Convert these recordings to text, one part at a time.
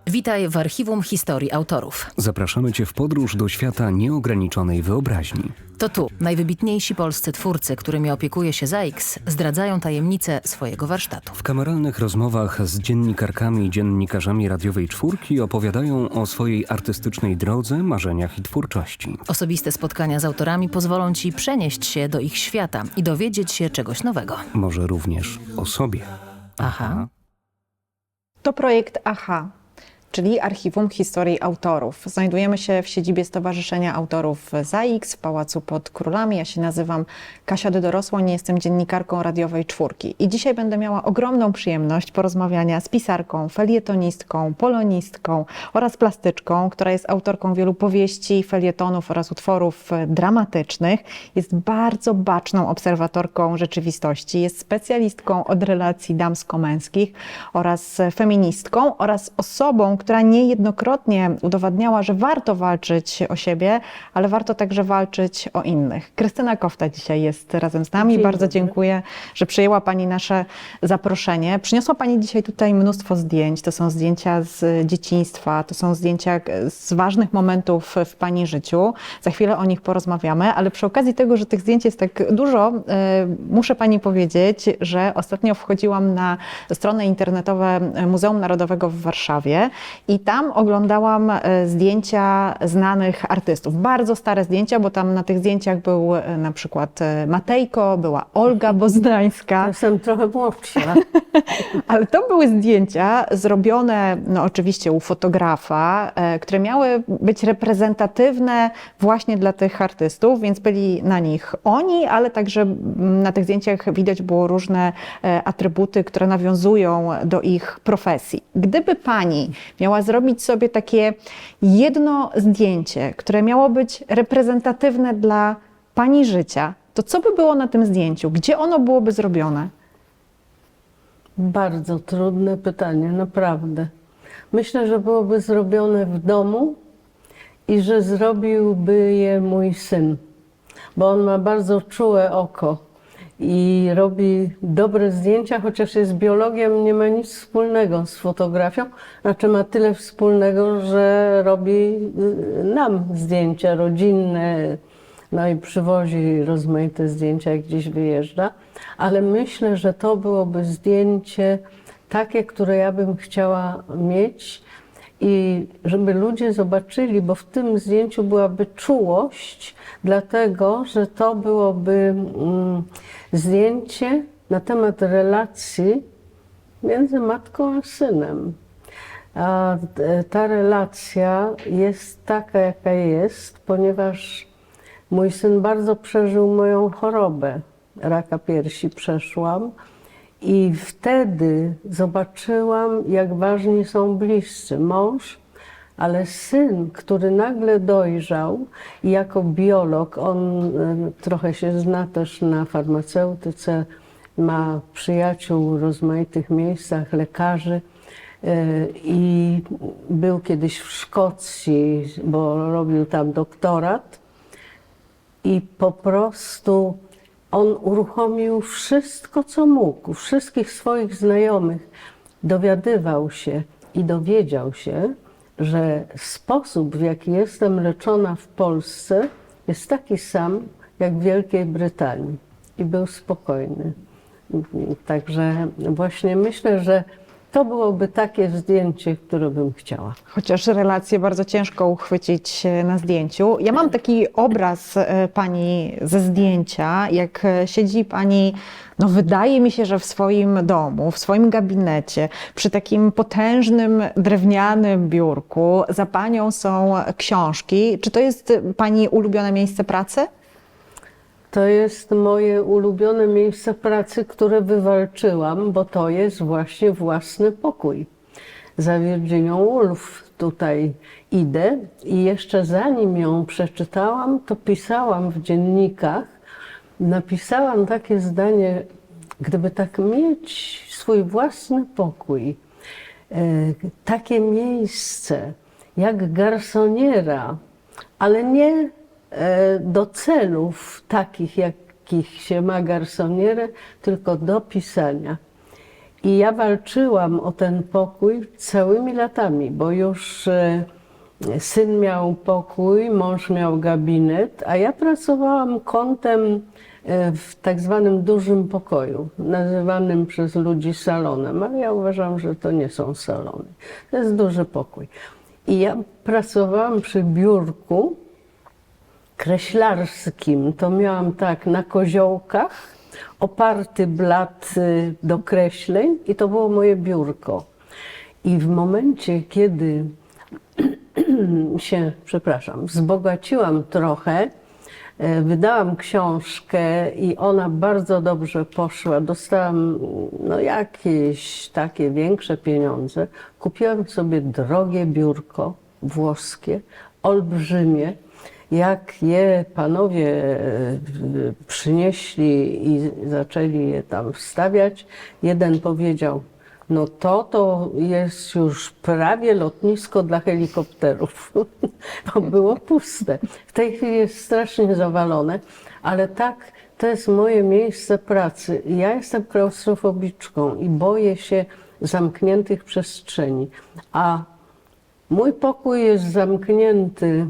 Witaj w Archiwum Historii Autorów. Zapraszamy Cię w podróż do świata nieograniczonej wyobraźni. To tu najwybitniejsi polscy twórcy, którymi opiekuje się ZAIKS, zdradzają tajemnice swojego warsztatu. W kameralnych rozmowach z dziennikarkami i dziennikarzami radiowej czwórki opowiadają o swojej artystycznej drodze, marzeniach i twórczości. Osobiste spotkania z autorami pozwolą Ci przenieść się do ich świata i dowiedzieć się czegoś nowego. Może również o sobie. Aha. To projekt AHA, czyli Archiwum Historii Autorów. Znajdujemy się w siedzibie Stowarzyszenia Autorów ZAIKS w Pałacu pod Królami. Ja się nazywam Kasia Dorosłoń, jestem dziennikarką radiowej czwórki. I dzisiaj będę miała ogromną przyjemność porozmawiania z pisarką, felietonistką, polonistką oraz plastyczką, która jest autorką wielu powieści, felietonów oraz utworów dramatycznych. Jest bardzo baczną obserwatorką rzeczywistości. Jest specjalistką od relacji damsko-męskich oraz feministką oraz osobą, która niejednokrotnie udowadniała, że warto walczyć o siebie, ale warto także walczyć o innych. Krystyna Kofta dzisiaj jest razem z nami. Dzień Bardzo dobry. dziękuję, że przyjęła Pani nasze zaproszenie. Przyniosła Pani dzisiaj tutaj mnóstwo zdjęć. To są zdjęcia z dzieciństwa, to są zdjęcia z ważnych momentów w Pani życiu. Za chwilę o nich porozmawiamy, ale przy okazji tego, że tych zdjęć jest tak dużo, muszę Pani powiedzieć, że ostatnio wchodziłam na stronę internetowe Muzeum Narodowego w Warszawie i tam oglądałam zdjęcia znanych artystów. Bardzo stare zdjęcia, bo tam na tych zdjęciach był na przykład Matejko, była Olga Boznańska. Jestem trochę młodsza. Ale to były zdjęcia zrobione, no oczywiście u fotografa, które miały być reprezentatywne właśnie dla tych artystów, więc byli na nich oni, ale także na tych zdjęciach widać było różne atrybuty, które nawiązują do ich profesji. Gdyby Pani miała zrobić sobie takie jedno zdjęcie, które miało być reprezentatywne dla Pani życia, to co by było na tym zdjęciu? Gdzie ono byłoby zrobione? Bardzo trudne pytanie, naprawdę. Myślę, że byłoby zrobione w domu i że zrobiłby je mój syn, bo on ma bardzo czułe oko i robi dobre zdjęcia, chociaż jest biologiem, nie ma nic wspólnego z fotografią, znaczy ma tyle wspólnego, że robi nam zdjęcia rodzinne, no i przywozi rozmaite zdjęcia, jak gdzieś wyjeżdża, ale myślę, że to byłoby zdjęcie takie, które ja bym chciała mieć i żeby ludzie zobaczyli, bo w tym zdjęciu byłaby czułość, dlatego, że to byłoby zdjęcie na temat relacji między matką a synem. A ta relacja jest taka, jaka jest, ponieważ mój syn bardzo przeżył moją chorobę. Raka piersi przeszłam i wtedy zobaczyłam, jak ważni są bliscy. Mąż, ale syn, który nagle dojrzał i jako biolog, on trochę się zna też na farmaceutyce, ma przyjaciół w rozmaitych miejscach, lekarzy i był kiedyś w Szkocji, bo robił tam doktorat i po prostu on uruchomił wszystko, co mógł, wszystkich swoich znajomych. Dowiadywał się i dowiedział się, że sposób, w jaki jestem leczona w Polsce, jest taki sam jak w Wielkiej Brytanii. I był spokojny. Także właśnie myślę, że to byłoby takie zdjęcie, które bym chciała. Chociaż relacje bardzo ciężko uchwycić na zdjęciu. Ja mam taki obraz Pani ze zdjęcia, jak siedzi Pani, no wydaje mi się, że w swoim domu, w swoim gabinecie, przy takim potężnym drewnianym biurku. Za Panią są książki. Czy to jest Pani ulubione miejsce pracy? To jest moje ulubione miejsce pracy, które wywalczyłam, bo to jest właśnie własny pokój. Za Virginią Woolf tutaj idę i jeszcze zanim ją przeczytałam, to pisałam w dziennikach, napisałam takie zdanie, gdyby tak mieć swój własny pokój, takie miejsce jak garsoniera, ale nie do celów takich, jakich się ma garsonierę, tylko do pisania. I ja walczyłam o ten pokój całymi latami, bo już syn miał pokój, mąż miał gabinet, a ja pracowałam kątem w tak zwanym dużym pokoju, nazywanym przez ludzi salonem, ale ja uważam, że to nie są salony. To jest duży pokój. I ja pracowałam przy biurku kreślarskim. To miałam tak na koziołkach, oparty blat do kreśleń i to było moje biurko. I w momencie, kiedy się, wzbogaciłam trochę, wydałam książkę i ona bardzo dobrze poszła. Dostałam jakieś takie większe pieniądze. Kupiłam sobie drogie biurko włoskie, olbrzymie. Jak je panowie przynieśli i zaczęli je tam wstawiać, jeden powiedział: no to jest już prawie lotnisko dla helikopterów, bo było puste. W tej chwili jest strasznie zawalone, ale tak, to jest moje miejsce pracy. Ja jestem klaustrofobiczką i boję się zamkniętych przestrzeni, a mój pokój jest zamknięty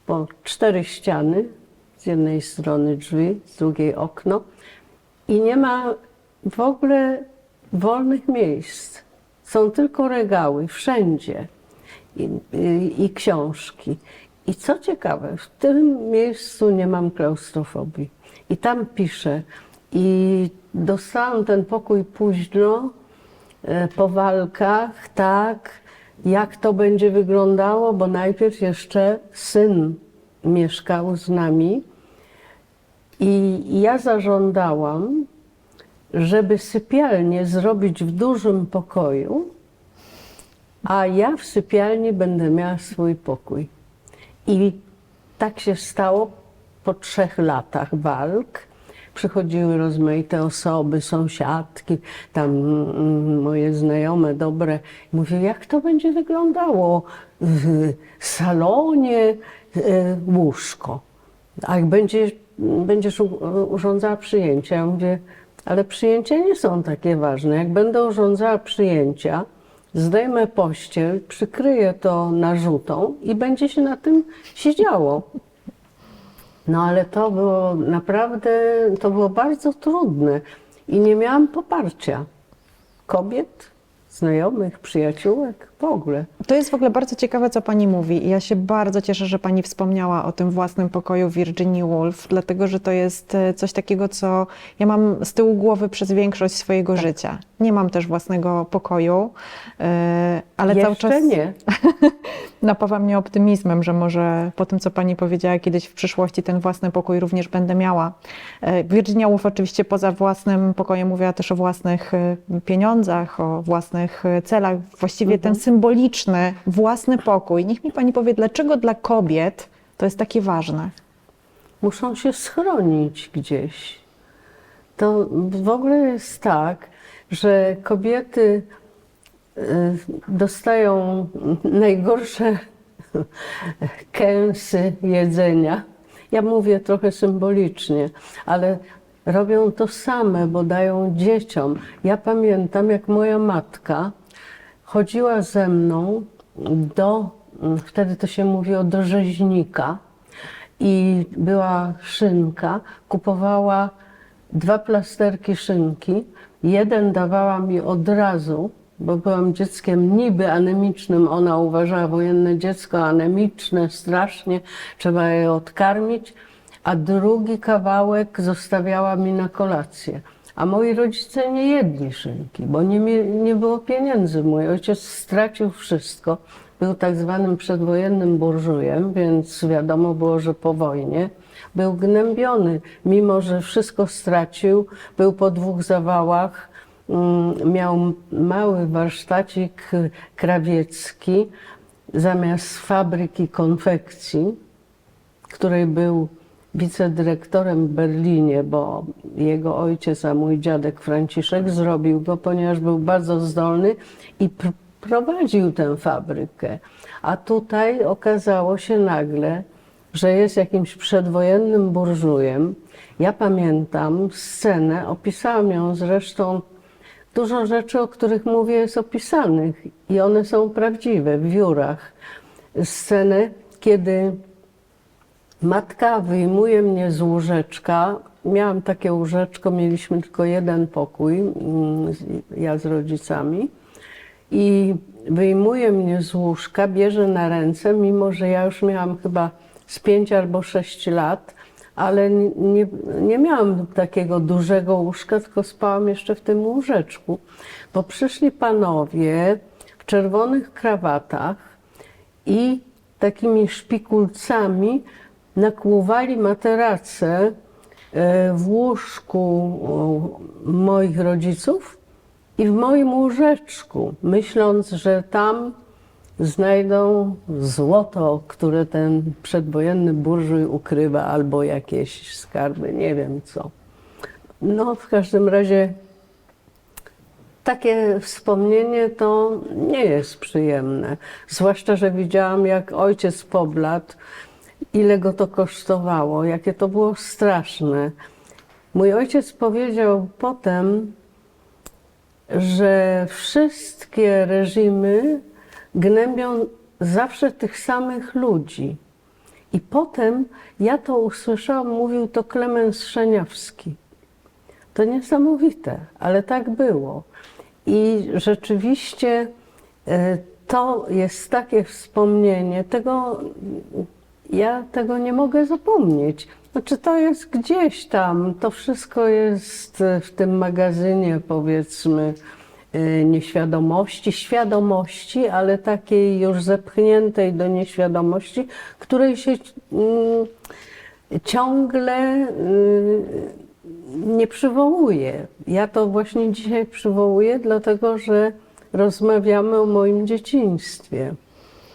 po 4 ściany, z jednej strony drzwi, z drugiej okno i nie ma w ogóle wolnych miejsc. Są tylko regały, wszędzie i książki. I co ciekawe, w tym miejscu nie mam klaustrofobii. I tam piszę. I dostałam ten pokój późno, po walkach, tak, jak to będzie wyglądało, bo najpierw jeszcze syn mieszkał z nami i ja zażądałam, żeby sypialnię zrobić w dużym pokoju, a ja w sypialni będę miała swój pokój. I tak się stało po 3 latach walk. Przychodziły rozmaite osoby, sąsiadki, tam moje znajome, dobre. Mówię, jak to będzie wyglądało w salonie, łóżko. A jak będziesz urządzała przyjęcia? Ja mówię, ale przyjęcia nie są takie ważne. Jak będę urządzała przyjęcia, zdejmę pościel, przykryję to narzutą i będzie się na tym siedziało. No ale to było naprawdę, to było bardzo trudne i nie miałam poparcia kobiet, znajomych, przyjaciółek, w ogóle. To jest w ogóle bardzo ciekawe, co pani mówi. I ja się bardzo cieszę, że pani wspomniała o tym własnym pokoju Virginia Woolf, dlatego że to jest coś takiego, co ja mam z tyłu głowy przez większość swojego życia. Nie mam też własnego pokoju, ale cały czas nie. napawa mnie optymizmem, że może po tym, co pani powiedziała, kiedyś w przyszłości ten własny pokój również będę miała. Virginia Woolf oczywiście poza własnym pokojem mówiła też o własnych pieniądzach, o własnych celach. Właściwie ten symboliczny, własny pokój. Niech mi pani powie, dlaczego dla kobiet to jest takie ważne? Muszą się schronić gdzieś. To w ogóle jest tak, że kobiety dostają najgorsze kęsy jedzenia. Ja mówię trochę symbolicznie, ale robią to same, bo dają dzieciom. Ja pamiętam, jak moja matka chodziła ze mną wtedy to się mówiło do rzeźnika i była szynka, kupowała 2 plasterki szynki, jeden dawała mi od razu, bo byłam dzieckiem niby anemicznym, ona uważała wojenne dziecko anemiczne, strasznie, trzeba je odkarmić, a drugi kawałek zostawiała mi na kolację. A moi rodzice nie jedli szynki, bo nie było pieniędzy. Mój ojciec stracił wszystko. Był tak zwanym przedwojennym burżujem, więc wiadomo było, że po wojnie był gnębiony. Mimo że wszystko stracił, był po 2 zawałach, miał mały warsztacik krawiecki zamiast fabryki konfekcji, której był wicedyrektorem w Berlinie, bo jego ojciec, a mój dziadek Franciszek zrobił go, ponieważ był bardzo zdolny i prowadził tę fabrykę. A tutaj okazało się nagle, że jest jakimś przedwojennym burżujem. Ja pamiętam scenę, opisałam ją zresztą dużo rzeczy, o których mówię, jest opisanych i one są prawdziwe w Wiórach. Scenę, kiedy matka wyjmuje mnie z łóżeczka. Miałam takie łóżeczko, mieliśmy tylko jeden pokój, ja z rodzicami. I wyjmuje mnie z łóżka, bierze na ręce, mimo że ja już miałam chyba z 5 albo 6 lat, ale nie miałam takiego dużego łóżka, tylko spałam jeszcze w tym łóżeczku. Bo przyszli panowie w czerwonych krawatach i takimi szpikulcami nakłuwali materace w łóżku moich rodziców i w moim łóżeczku, myśląc, że tam znajdą złoto, które ten przedwojenny burżuj ukrywa, albo jakieś skarby, nie wiem co. No, w każdym razie takie wspomnienie to nie jest przyjemne. Zwłaszcza, że widziałam, jak ojciec pobladł, ile go to kosztowało, jakie to było straszne. Mój ojciec powiedział potem, że wszystkie reżimy gnębią zawsze tych samych ludzi. I potem ja to usłyszałam, mówił to Klemens Szaniawski. To niesamowite, ale tak było. I rzeczywiście to jest takie wspomnienie, ja tego nie mogę zapomnieć. Znaczy to jest gdzieś tam, to wszystko jest w tym magazynie, powiedzmy, nieświadomości, świadomości, ale takiej już zepchniętej do nieświadomości, której się ciągle nie przywołuje. Ja to właśnie dzisiaj przywołuję, dlatego że rozmawiamy o moim dzieciństwie.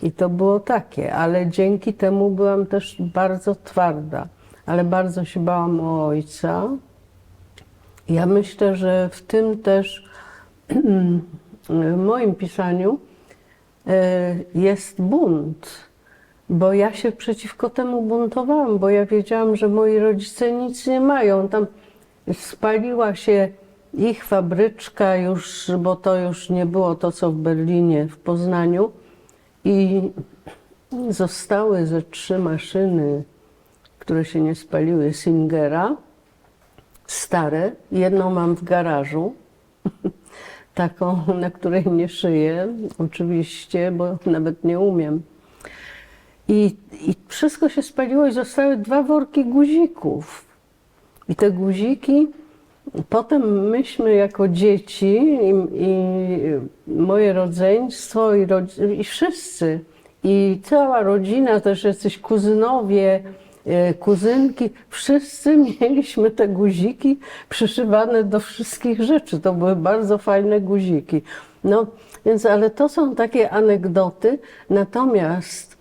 I to było takie, ale dzięki temu byłam też bardzo twarda, ale bardzo się bałam o ojca. Ja myślę, że w tym też w moim pisaniu jest bunt, bo ja się przeciwko temu buntowałam, bo ja wiedziałam, że moi rodzice nic nie mają. Tam spaliła się ich fabryczka już, bo to już nie było to, co w Berlinie, w Poznaniu. I zostały ze 3 maszyny, które się nie spaliły, Singera, stare. Jedną mam w garażu, taką, na której nie szyję, oczywiście, bo nawet nie umiem. I wszystko się spaliło i zostały 2 worki guzików. I te guziki, potem myśmy jako dzieci i moje rodzeństwo i wszyscy, i cała rodzina, też jacyś kuzynowie, kuzynki, wszyscy mieliśmy te guziki przyszywane do wszystkich rzeczy. To były bardzo fajne guziki. No, więc, ale to są takie anegdoty, natomiast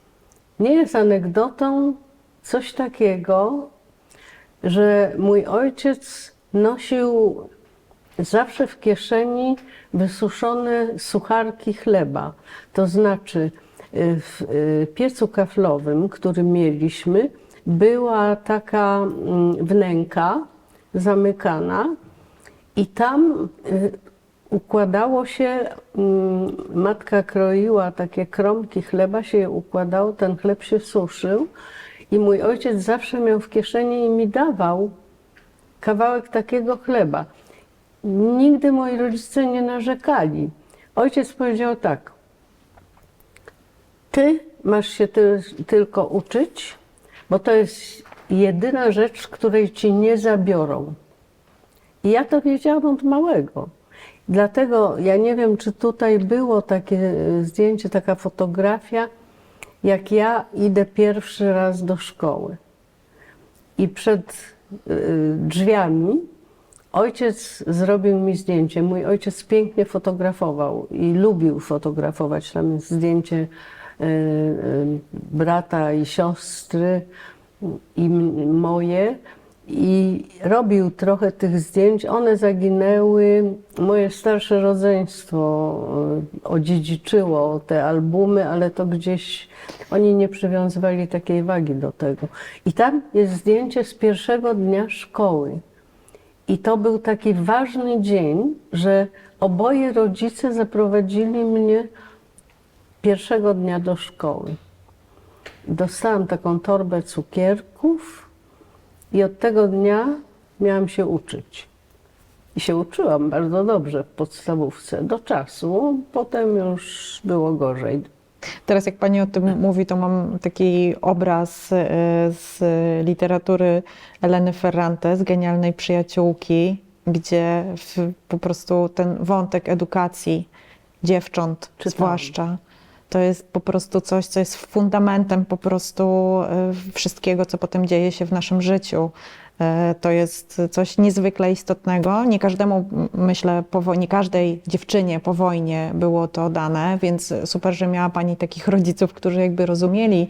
nie jest anegdotą coś takiego, że mój ojciec nosił zawsze w kieszeni wysuszone sucharki chleba. To znaczy w piecu kaflowym, który mieliśmy, była taka wnęka zamykana i tam układało się, matka kroiła takie kromki chleba, się je układało, ten chleb się suszył i mój ojciec zawsze miał w kieszeni i mi dawał kawałek takiego chleba. Nigdy moi rodzice nie narzekali. Ojciec powiedział tak: ty masz się tylko uczyć, bo to jest jedyna rzecz, której ci nie zabiorą. I ja to wiedziałam od małego. Dlatego ja nie wiem, czy tutaj było takie zdjęcie, taka fotografia, jak ja idę pierwszy raz do szkoły. I przed drzwiami ojciec zrobił mi zdjęcie. Mój ojciec pięknie fotografował i lubił fotografować. Tam jest zdjęcie brata i siostry i moje. I robił trochę tych zdjęć. One zaginęły. Moje starsze rodzeństwo odziedziczyło te albumy, ale to gdzieś oni nie przywiązywali takiej wagi do tego. I tam jest zdjęcie z pierwszego dnia szkoły. I to był taki ważny dzień, że oboje rodzice zaprowadzili mnie pierwszego dnia do szkoły. Dostałam taką torbę cukierków i od tego dnia miałam się uczyć. I się uczyłam bardzo dobrze w podstawówce do czasu, potem już było gorzej. Teraz jak pani o tym mówi, to mam taki obraz z literatury Eleny Ferrante, z Genialnej przyjaciółki, gdzie po prostu ten wątek edukacji dziewcząt zwłaszcza, to jest po prostu coś, co jest fundamentem po prostu wszystkiego, co potem dzieje się w naszym życiu. To jest coś niezwykle istotnego. Nie każdemu, myślę, nie każdej dziewczynie po wojnie było to dane, więc super, że miała pani takich rodziców, którzy jakby rozumieli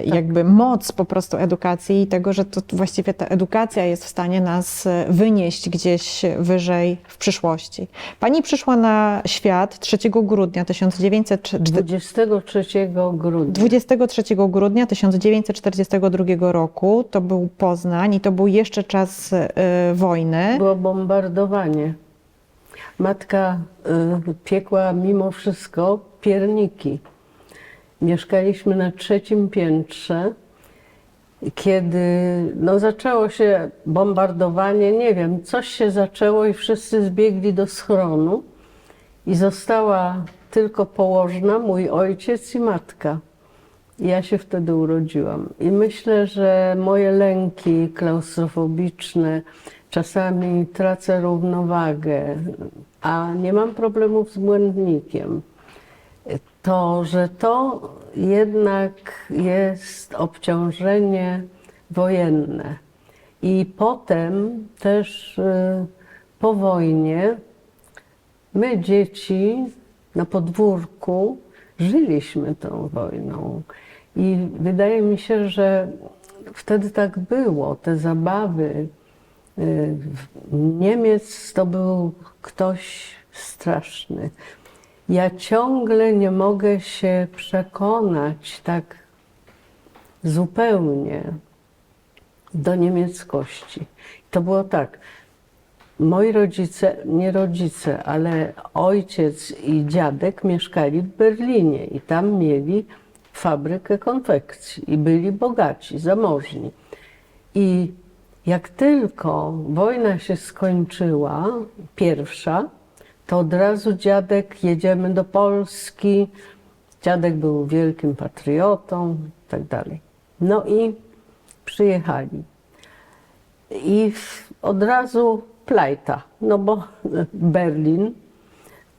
jakby moc po prostu edukacji i tego, że to właściwie ta edukacja jest w stanie nas wynieść gdzieś wyżej w przyszłości. Pani przyszła na świat 3 grudnia 23 grudnia 1942 roku. To był Poznań i to był jeszcze czas wojny. Było bombardowanie. Matka piekła mimo wszystko pierniki. Mieszkaliśmy na 3. piętrze, kiedy zaczęło się bombardowanie, nie wiem, coś się zaczęło i wszyscy zbiegli do schronu i została tylko położna, mój ojciec i matka. Ja się wtedy urodziłam i myślę, że moje lęki klaustrofobiczne, czasami tracę równowagę, a nie mam problemów z błędnikiem. Że to jednak jest obciążenie wojenne. I potem też po wojnie my dzieci na podwórku żyliśmy tą wojną. I wydaje mi się, że wtedy tak było. Te zabawy. Niemiec to był ktoś straszny. Ja ciągle nie mogę się przekonać tak zupełnie do niemieckości. To było tak, moi rodzice, nie rodzice, ale ojciec i dziadek mieszkali w Berlinie i tam mieli fabrykę konfekcji i byli bogaci, zamożni. I jak tylko wojna się skończyła, pierwsza, to od razu dziadek, jedziemy do Polski. Dziadek był wielkim patriotą i tak dalej. No i przyjechali. I od razu plajta, no bo Berlin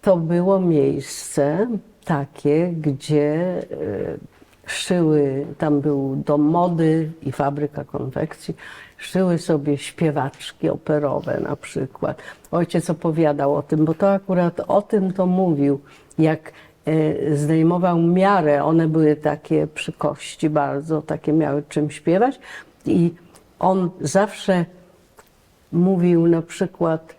to było miejsce takie, gdzie szyły, tam był dom mody i fabryka konfekcji, szyły sobie śpiewaczki operowe na przykład. Ojciec opowiadał o tym, bo to akurat o tym to mówił, jak zdejmował miarę, one były takie przy kości bardzo, takie miały czym śpiewać i on zawsze mówił na przykład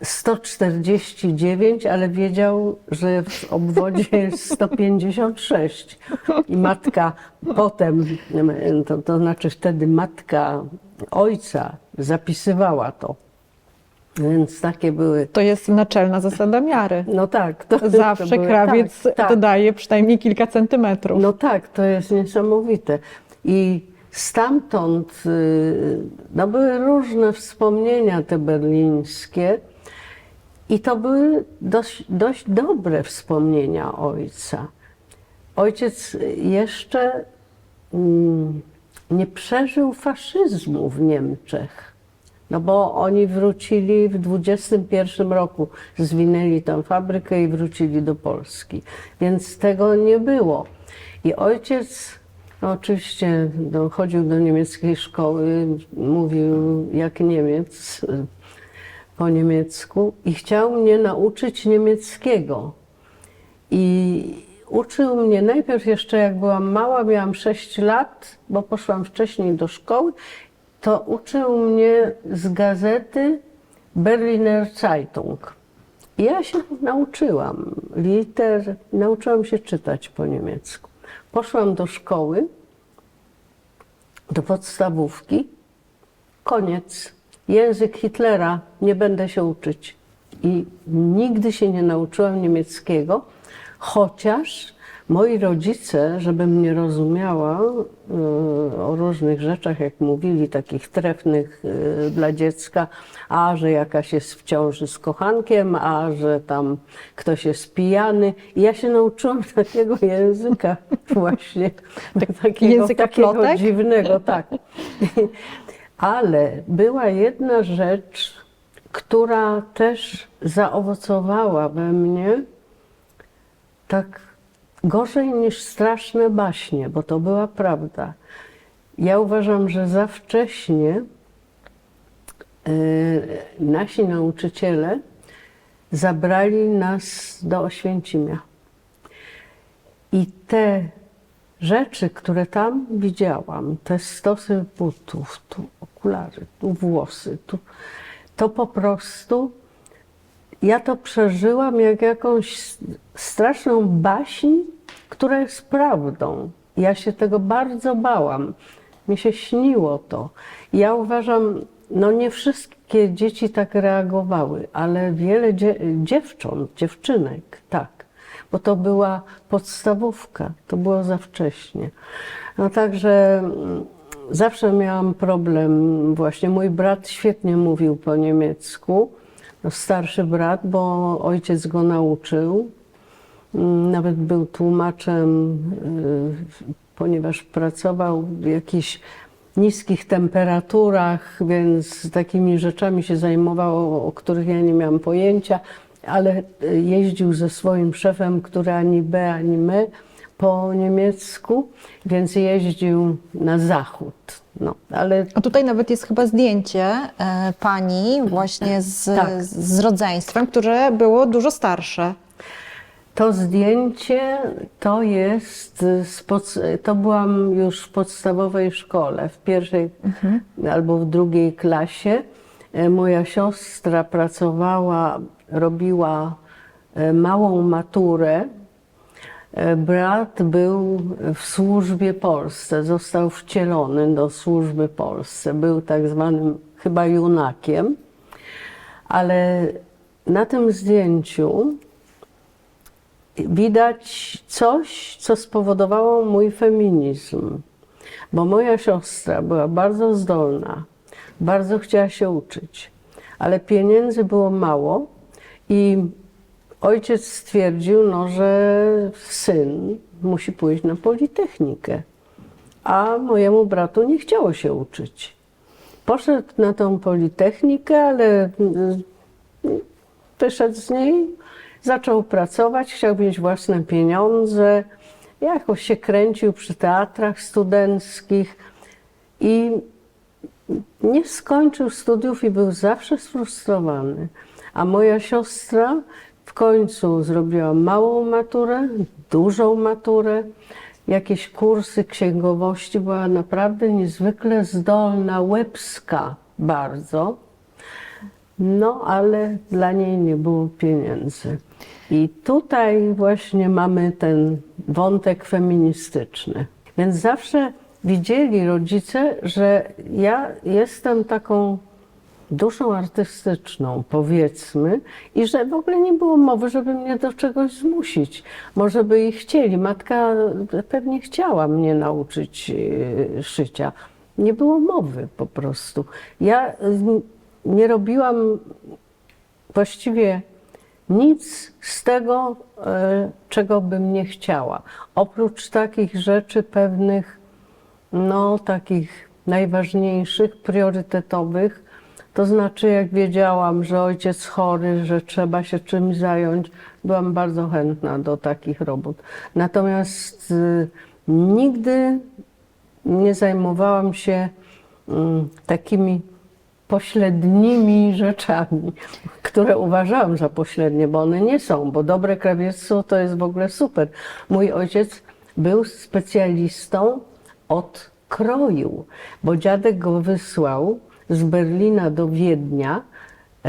149, ale wiedział, że w obwodzie jest 156. I matka potem, to znaczy wtedy matka ojca zapisywała to. Więc takie były. To jest naczelna zasada miary. No tak. Zawsze były, krawiec tak. dodaje przynajmniej kilka centymetrów. No tak, to jest niesamowite. I stamtąd były różne wspomnienia te berlińskie i to były dość dobre wspomnienia ojca. Ojciec jeszcze nie przeżył faszyzmu w Niemczech, no bo oni wrócili w 21 roku, zwinęli tę fabrykę i wrócili do Polski, więc tego nie było. I ojciec oczywiście chodził do niemieckiej szkoły, mówił jak Niemiec po niemiecku i chciał mnie nauczyć niemieckiego. I uczył mnie najpierw jeszcze jak byłam mała, miałam 6 lat, bo poszłam wcześniej do szkoły, to uczył mnie z gazety Berliner Zeitung. I ja się nauczyłam nauczyłam się czytać po niemiecku. Poszłam do szkoły, do podstawówki, koniec. Język Hitlera, nie będę się uczyć. i nigdy się nie nauczyłam niemieckiego, chociaż moi rodzice, żeby mnie rozumiała o różnych rzeczach, jak mówili, takich trefnych dla dziecka, a że jakaś jest w ciąży z kochankiem, a że tam ktoś jest pijany. I ja się nauczyłam takiego języka właśnie, Języka takiego plotek? dziwnego, tak. Ale była jedna rzecz, która też zaowocowała we mnie tak gorzej niż straszne baśnie, bo to była prawda. Ja uważam, że za wcześnie nasi nauczyciele zabrali nas do Oświęcimia. I te rzeczy, które tam widziałam, te stosy butów, tu okulary, tu włosy, to po prostu ja to przeżyłam jak jakąś straszną baśń, która jest prawdą. Ja się tego bardzo bałam. Mi się śniło to. Ja uważam, no nie wszystkie dzieci tak reagowały, ale wiele dziewczynek, tak. Bo to była podstawówka, to było za wcześnie. No także zawsze miałam problem. Właśnie mój brat świetnie mówił po niemiecku. No, starszy brat, bo ojciec go nauczył. Nawet był tłumaczem, ponieważ pracował w jakichś niskich temperaturach, więc takimi rzeczami się zajmował, o których ja nie miałam pojęcia, ale jeździł ze swoim szefem, który ani B, ani my, po niemiecku, więc jeździł na zachód. No, ale A tutaj nawet jest chyba zdjęcie pani właśnie Tak. z rodzeństwem, które było dużo starsze. to zdjęcie to jest, to byłam już w podstawowej szkole, w pierwszej albo w drugiej klasie. Moja siostra pracowała, robiła małą maturę. Brat był w służbie Polsce, został wcielony do służby Polsce. Był tak zwanym chyba junakiem, ale na tym zdjęciu widać coś, co spowodowało mój feminizm. Bo moja siostra była bardzo zdolna, bardzo chciała się uczyć, ale pieniędzy było mało i ojciec stwierdził, no, że syn musi pójść na Politechnikę, a mojemu bratu nie chciało się uczyć. Poszedł na tą Politechnikę, ale wyszedł z niej, zaczął pracować, chciał mieć własne pieniądze, jakoś się kręcił przy teatrach studenckich i nie skończył studiów i był zawsze sfrustrowany. A moja siostra w końcu zrobiła małą maturę, dużą maturę, jakieś kursy księgowości, była naprawdę niezwykle zdolna, łebska bardzo. No, ale dla niej nie było pieniędzy. I tutaj właśnie mamy ten wątek feministyczny. Więc zawsze widzieli rodzice, że ja jestem taką duszą artystyczną, powiedzmy, i że w ogóle nie było mowy, żeby mnie do czegoś zmusić. Może by i chcieli. Matka pewnie chciała mnie nauczyć szycia. Nie było mowy po prostu. Ja nie robiłam właściwie nic z tego, czego bym nie chciała. Oprócz takich rzeczy pewnych, no takich najważniejszych, priorytetowych, to znaczy jak wiedziałam, że ojciec chory, że trzeba się czymś zająć, byłam bardzo chętna do takich robót. Natomiast nigdy nie zajmowałam się takimi pośrednimi rzeczami, które uważałam za pośrednie, bo one nie są, bo dobre krawiectwo to jest w ogóle super. Mój ojciec był specjalistą od kroju, bo dziadek go wysłał z Berlina do Wiednia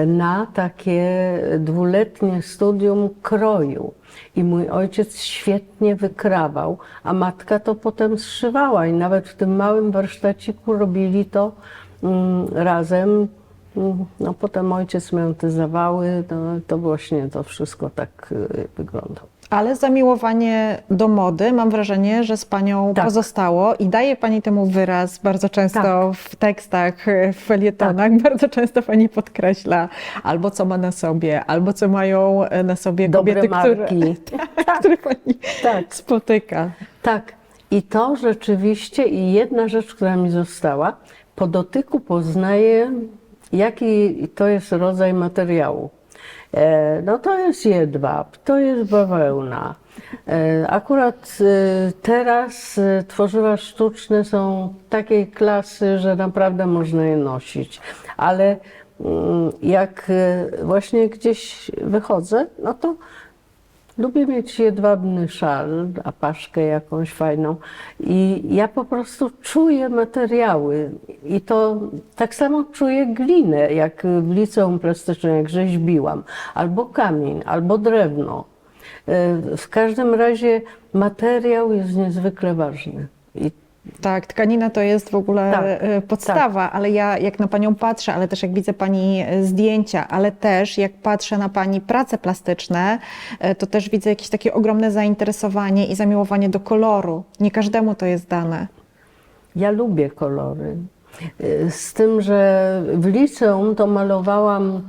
na takie dwuletnie studium kroju. I mój ojciec świetnie wykrawał, a matka to potem zszywała i nawet w tym małym warsztaciku robili to razem No potem ojciec miał te zawały, to właśnie to wszystko tak wyglądało. Ale zamiłowanie do mody, mam wrażenie, że z Panią Tak. pozostało i daje Pani temu wyraz bardzo często Tak. w tekstach, w felietonach. Bardzo często Pani podkreśla albo co ma na sobie, albo co mają na sobie Dobre kobiety, marki. które Pani Tak. spotyka. Tak. I to rzeczywiście, i jedna rzecz, która mi została, po dotyku poznaję, jaki to jest rodzaj materiału. No to jest jedwab, to jest bawełna. Akurat teraz tworzywa sztuczne są takiej klasy, że naprawdę można je nosić. Ale jak właśnie gdzieś wychodzę, no to lubię mieć jedwabny szal, apaszkę jakąś fajną i ja po prostu czuję materiały i to tak samo czuję glinę, jak w liceum plastycznym, jak rzeźbiłam, albo kamień, albo drewno. W każdym razie materiał jest niezwykle ważny. I Tak, tkanina to jest w ogóle Tak, podstawa, ale ja jak na Panią patrzę, ale też jak widzę Pani zdjęcia, ale też jak patrzę na Pani prace plastyczne, to też widzę jakieś takie ogromne zainteresowanie i zamiłowanie do koloru. Nie każdemu to jest dane. ja lubię kolory. Z tym, że w liceum to malowałam,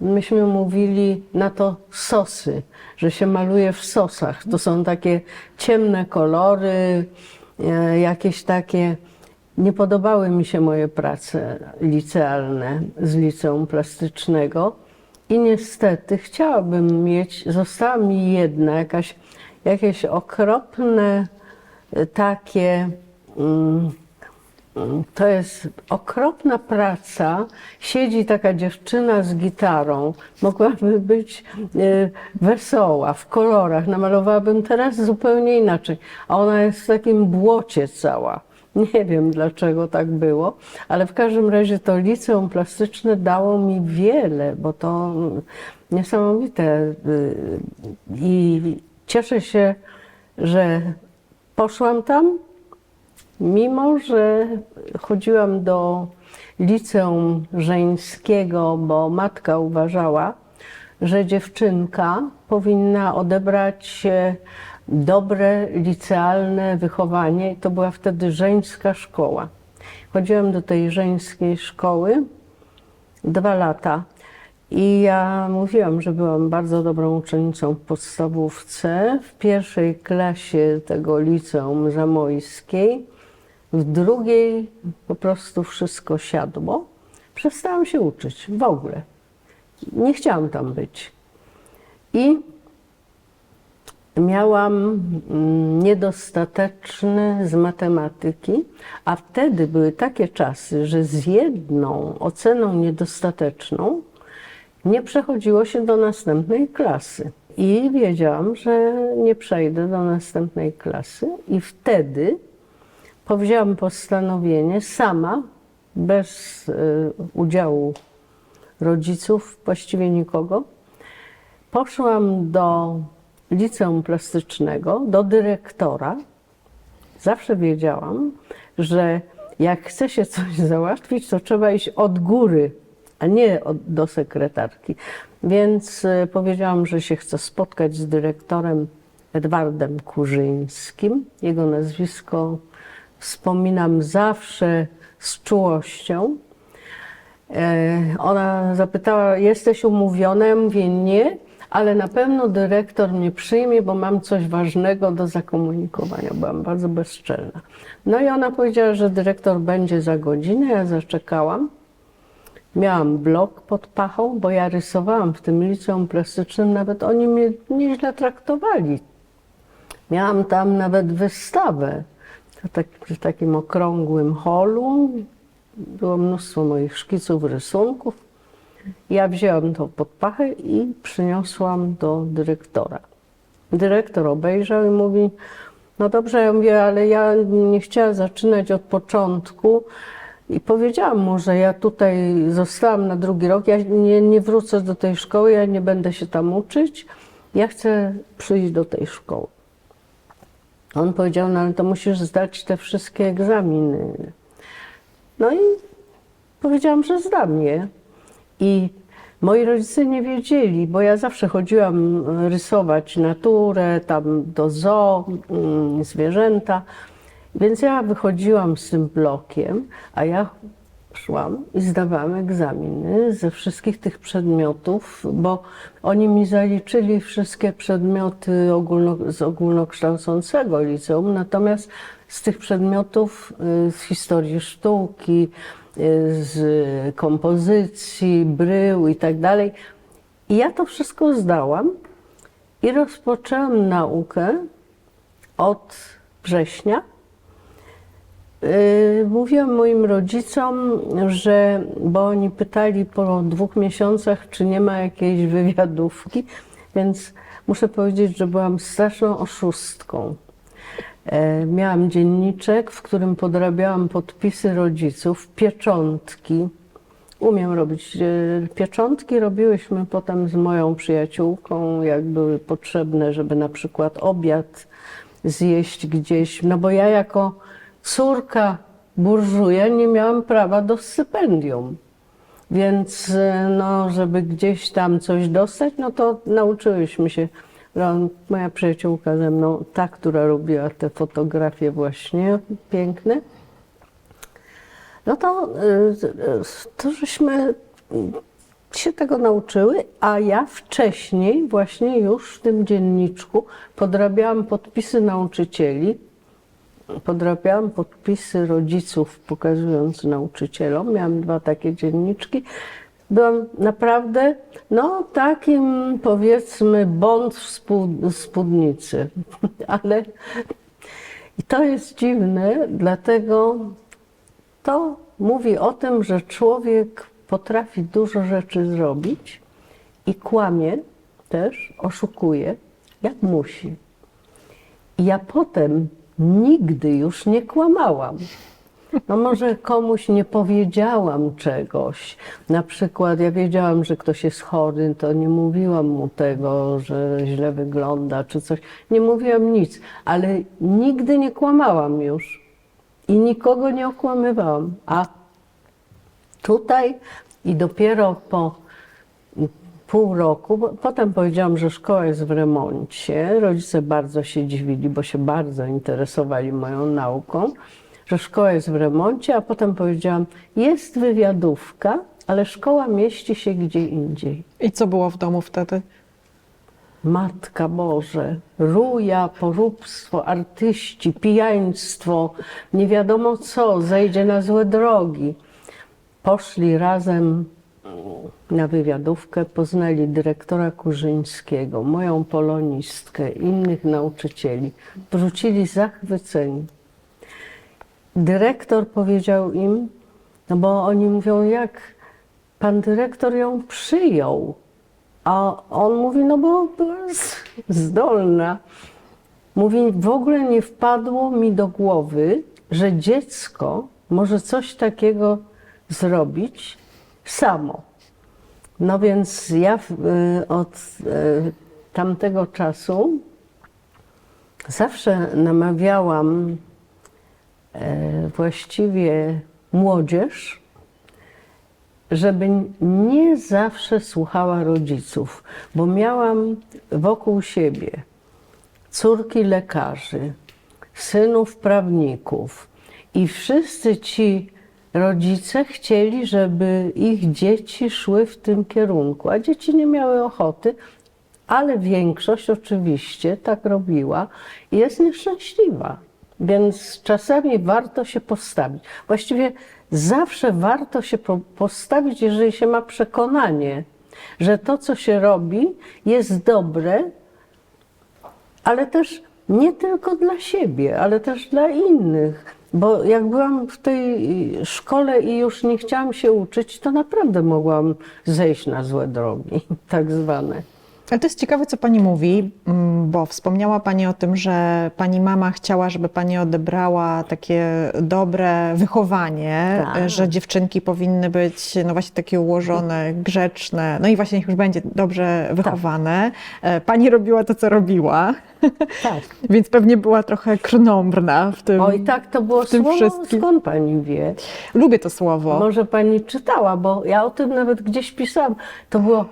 myśmy mówili na to sosy, że się maluje w sosach. To są takie ciemne kolory, jakieś takie. Nie podobały mi się moje prace licealne z liceum plastycznego i niestety chciałabym mieć, została mi jedna, jakieś okropne takie, to jest okropna praca, siedzi taka dziewczyna z gitarą, mogłaby być wesoła, w kolorach, namalowałabym teraz zupełnie inaczej, a ona jest w takim błocie cała. Nie wiem dlaczego tak było, ale w każdym razie to liceum plastyczne dało mi wiele, bo to niesamowite i cieszę się, że poszłam tam, mimo że chodziłam do liceum żeńskiego, bo matka uważała, że dziewczynka powinna odebrać dobre licealne wychowanie. To była wtedy żeńska szkoła. Chodziłam do tej żeńskiej szkoły 2 lata i ja mówiłam, że byłam bardzo dobrą uczennicą w podstawówce, w 1. klasie tego liceum zamojskiej. W 2. po prostu wszystko siadło. Przestałam się uczyć w ogóle. Nie chciałam tam być. I miałam niedostateczny z matematyki, a wtedy były takie czasy, że z jedną oceną niedostateczną nie przechodziło się do następnej klasy. I wiedziałam, że nie przejdę do następnej klasy i wtedy powzięłam postanowienie sama, bez udziału rodziców, właściwie nikogo. Poszłam do liceum plastycznego, do dyrektora. Zawsze wiedziałam, że jak chce się coś załatwić, to trzeba iść od góry, a nie do sekretarki. Więc powiedziałam, że się chcę spotkać z dyrektorem Edwardem Kurzyńskim. Jego nazwisko wspominam zawsze z czułością. Ona zapytała, jesteś umówiona? Ja mówię, nie, ale na pewno dyrektor mnie przyjmie, bo mam coś ważnego do zakomunikowania. Byłam bardzo bezczelna. No i ona powiedziała, że dyrektor będzie za godzinę, ja zaczekałam. Miałam blok pod pachą, bo ja rysowałam w tym liceum plastycznym, nawet oni mnie nieźle traktowali. Miałam tam nawet wystawę w takim okrągłym holu. Było mnóstwo moich szkiców, rysunków. Ja wzięłam to pod pachę i przyniosłam do dyrektora. Dyrektor obejrzał i mówi, no dobrze, ja mówię, ale ja nie chciałam zaczynać od początku. I powiedziałam mu, że ja tutaj zostałam na 2. rok, ja nie wrócę do tej szkoły, ja nie będę się tam uczyć, ja chcę przyjść do tej szkoły. On powiedział, no ale to musisz zdać te wszystkie egzaminy. No i powiedziałam, że zdam je. I moi rodzice nie wiedzieli, bo ja zawsze chodziłam rysować naturę, tam do zoo, zwierzęta. Więc ja wychodziłam z tym blokiem, a ja szłam i zdawałam egzaminy ze wszystkich tych przedmiotów, bo oni mi zaliczyli wszystkie przedmioty z ogólnokształcącego liceum, natomiast z tych przedmiotów z historii sztuki, z kompozycji, brył i tak dalej. I ja to wszystko zdałam i rozpoczęłam naukę od września. Mówiłam moim rodzicom, bo oni pytali po 2 miesiącach, czy nie ma jakiejś wywiadówki, więc muszę powiedzieć, że byłam straszną oszustką. Miałam dzienniczek, w którym podrabiałam podpisy rodziców, pieczątki. Umiem robić pieczątki, robiłyśmy potem z moją przyjaciółką, jak były potrzebne, żeby na przykład obiad zjeść gdzieś, no bo ja jako córka burżuja nie miałam prawa do stypendium, więc no, żeby gdzieś tam coś dostać, no to nauczyłyśmy się. Moja przyjaciółka ze mną, ta, która robiła te fotografie właśnie piękne, no to żeśmy się tego nauczyły, a ja wcześniej właśnie już w tym dzienniczku podrabiałam podpisy nauczycieli, podrabiałam podpisy rodziców, pokazując nauczycielom. Miałam 2 takie dzienniczki. Byłam naprawdę, no takim powiedzmy bądź w spódnicy. Ale i to jest dziwne, dlatego to mówi o tym, że człowiek potrafi dużo rzeczy zrobić i kłamie też, oszukuje, jak musi. I ja potem nigdy już nie kłamałam. No może komuś nie powiedziałam czegoś. Na przykład ja wiedziałam, że ktoś jest chory, to nie mówiłam mu tego, że źle wygląda czy coś. Nie mówiłam nic, ale nigdy nie kłamałam już. I nikogo nie okłamywałam. A tutaj i dopiero po pół roku, bo potem powiedziałam, że szkoła jest w remoncie. Rodzice bardzo się dziwili, bo się bardzo interesowali moją nauką, że szkoła jest w remoncie, a potem powiedziałam, jest wywiadówka, ale szkoła mieści się gdzie indziej. I co było w domu wtedy? Matka Boże, ruja, poróbstwo, artyści, pijaństwo, nie wiadomo co, zejdzie na złe drogi. Poszli razem na wywiadówkę, poznali dyrektora Kurzyńskiego, moją polonistkę, innych nauczycieli. Wrócili zachwyceni. Dyrektor powiedział im, no bo oni mówią, jak pan dyrektor ją przyjął. A on mówi, no bo była zdolna. Mówi, w ogóle nie wpadło mi do głowy, że dziecko może coś takiego zrobić samo. No więc ja od tamtego czasu zawsze namawiałam właściwie młodzież, żeby nie zawsze słuchała rodziców, bo miałam wokół siebie córki lekarzy, synów prawników i wszyscy ci rodzice chcieli, żeby ich dzieci szły w tym kierunku, a dzieci nie miały ochoty, ale większość oczywiście tak robiła i jest nieszczęśliwa. Więc czasami warto się postawić. Właściwie zawsze warto się postawić, jeżeli się ma przekonanie, że to, co się robi, jest dobre, ale też nie tylko dla siebie, ale też dla innych. Bo jak byłam w tej szkole i już nie chciałam się uczyć, to naprawdę mogłam zejść na złe drogi, tak zwane. Ale to jest ciekawe, co pani mówi, bo wspomniała pani o tym, że pani mama chciała, żeby pani odebrała takie dobre wychowanie, Tak. że dziewczynki powinny być no właśnie takie ułożone, grzeczne, no i właśnie niech już będzie dobrze wychowane. Pani robiła to, co robiła, Tak. więc pewnie była trochę krnąbrna w tym. Oj, tak to było tym słowo? wszystkim. Skąd pani wie? Lubię to słowo. Może pani czytała, bo ja o tym nawet gdzieś pisałam. To było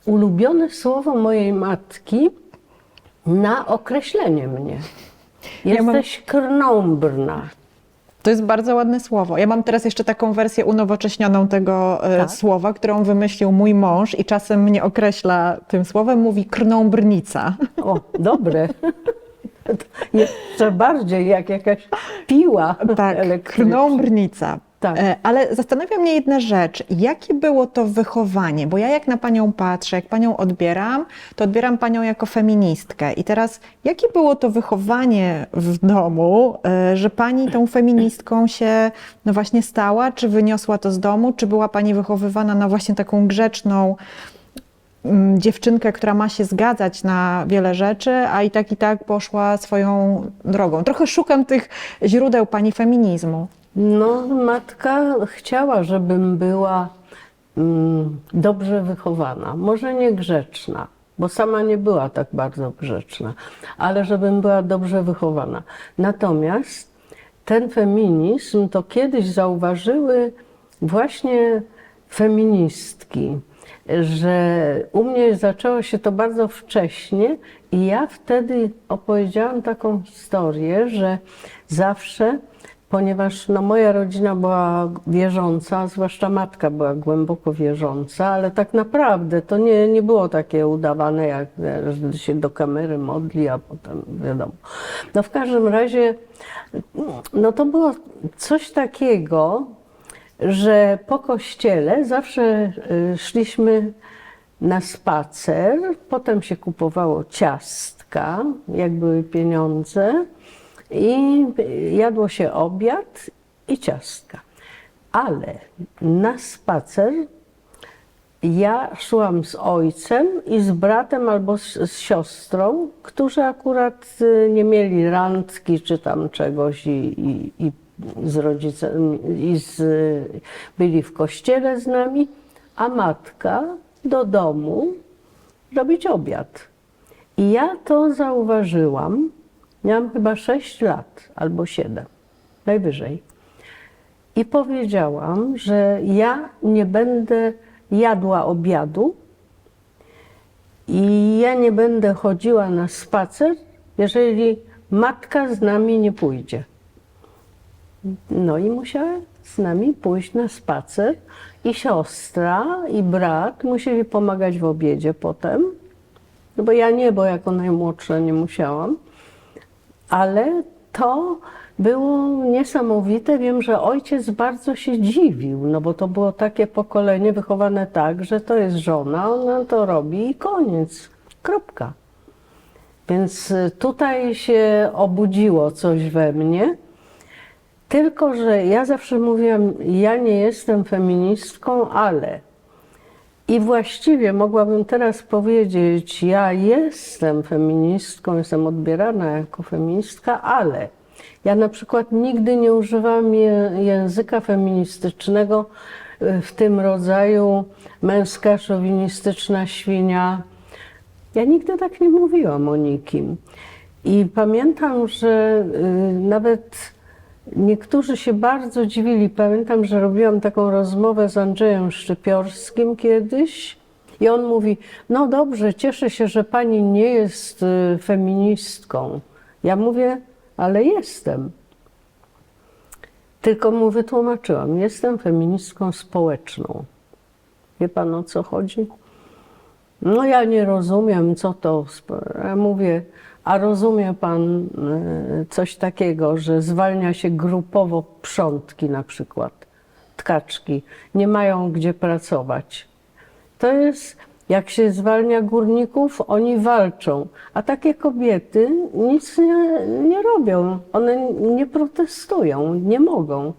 ulubione słowo mojej matki na określenie mnie. Ja mam- Jesteś krnąbrna. To jest bardzo ładne słowo. Ja mam teraz jeszcze taką wersję unowocześnioną tego Tak? słowa, którą wymyślił mój mąż i czasem mnie określa tym słowem, mówi krnąbrnica. O, dobre. To jeszcze bardziej jak jakaś piła Tak, elektryczna. krnąbrnica. Tak. Ale zastanawia mnie jedna rzecz. Jakie było to wychowanie? Bo ja jak na panią patrzę, jak panią odbieram, to odbieram panią jako feministkę. I teraz, jakie było to wychowanie w domu, że pani tą feministką się no właśnie stała? Czy wyniosła to z domu? Czy była pani wychowywana na właśnie taką grzeczną dziewczynkę, która ma się zgadzać na wiele rzeczy, a i tak poszła swoją drogą? Trochę szukam tych źródeł pani feminizmu. No, matka chciała, żebym była dobrze wychowana. Może nie grzeczna, bo sama nie była tak bardzo grzeczna, ale żebym była dobrze wychowana. Natomiast ten feminizm to kiedyś zauważyły właśnie feministki, że u mnie zaczęło się to bardzo wcześnie i ja wtedy opowiedziałam taką historię, że zawsze, ponieważ no, moja rodzina była wierząca, zwłaszcza matka była głęboko wierząca, ale tak naprawdę to nie było takie udawane, jak że się do kamery modli, a potem wiadomo. No w każdym razie, no to było coś takiego, że po kościele zawsze szliśmy na spacer, potem się kupowało ciastka, jak były pieniądze, i jadło się obiad i ciastka. Ale na spacer ja szłam z ojcem i z bratem albo z siostrą, którzy akurat nie mieli randki czy tam czegoś i z rodzicami, byli w kościele z nami, a matka do domu robić obiad. I ja to zauważyłam. Miałam chyba 6 lat albo 7, najwyżej. I powiedziałam, że ja nie będę jadła obiadu i ja nie będę chodziła na spacer, jeżeli matka z nami nie pójdzie. No i musiała z nami pójść na spacer i siostra, i brat musieli pomagać w obiedzie potem, no bo ja nie, bo jako najmłodsza nie musiałam. Ale to było niesamowite. Wiem, że ojciec bardzo się dziwił, no bo to było takie pokolenie wychowane tak, że to jest żona, ona to robi i koniec, kropka. Więc tutaj się obudziło coś we mnie. Tylko że ja zawsze mówiłam, ja nie jestem feministką, ale... I właściwie mogłabym teraz powiedzieć, ja jestem feministką, jestem odbierana jako feministka, ale ja na przykład nigdy nie używam języka feministycznego w tym rodzaju męska, szowinistyczna świnia. Ja nigdy tak nie mówiłam o nikim. I pamiętam, że nawet niektórzy się bardzo dziwili. Pamiętam, że robiłam taką rozmowę z Andrzejem Szczypiorskim kiedyś i on mówi, no dobrze, cieszę się, że pani nie jest feministką. Ja mówię, ale jestem. Tylko mu wytłumaczyłam, jestem feministką społeczną. Wie pan, o co chodzi? No ja nie rozumiem, co to... Ja mówię, a rozumie pan coś takiego, że zwalnia się grupowo przątki na przykład, tkaczki, nie mają gdzie pracować. To jest, jak się zwalnia górników, oni walczą, a takie kobiety nic nie robią, one nie protestują, nie mogą.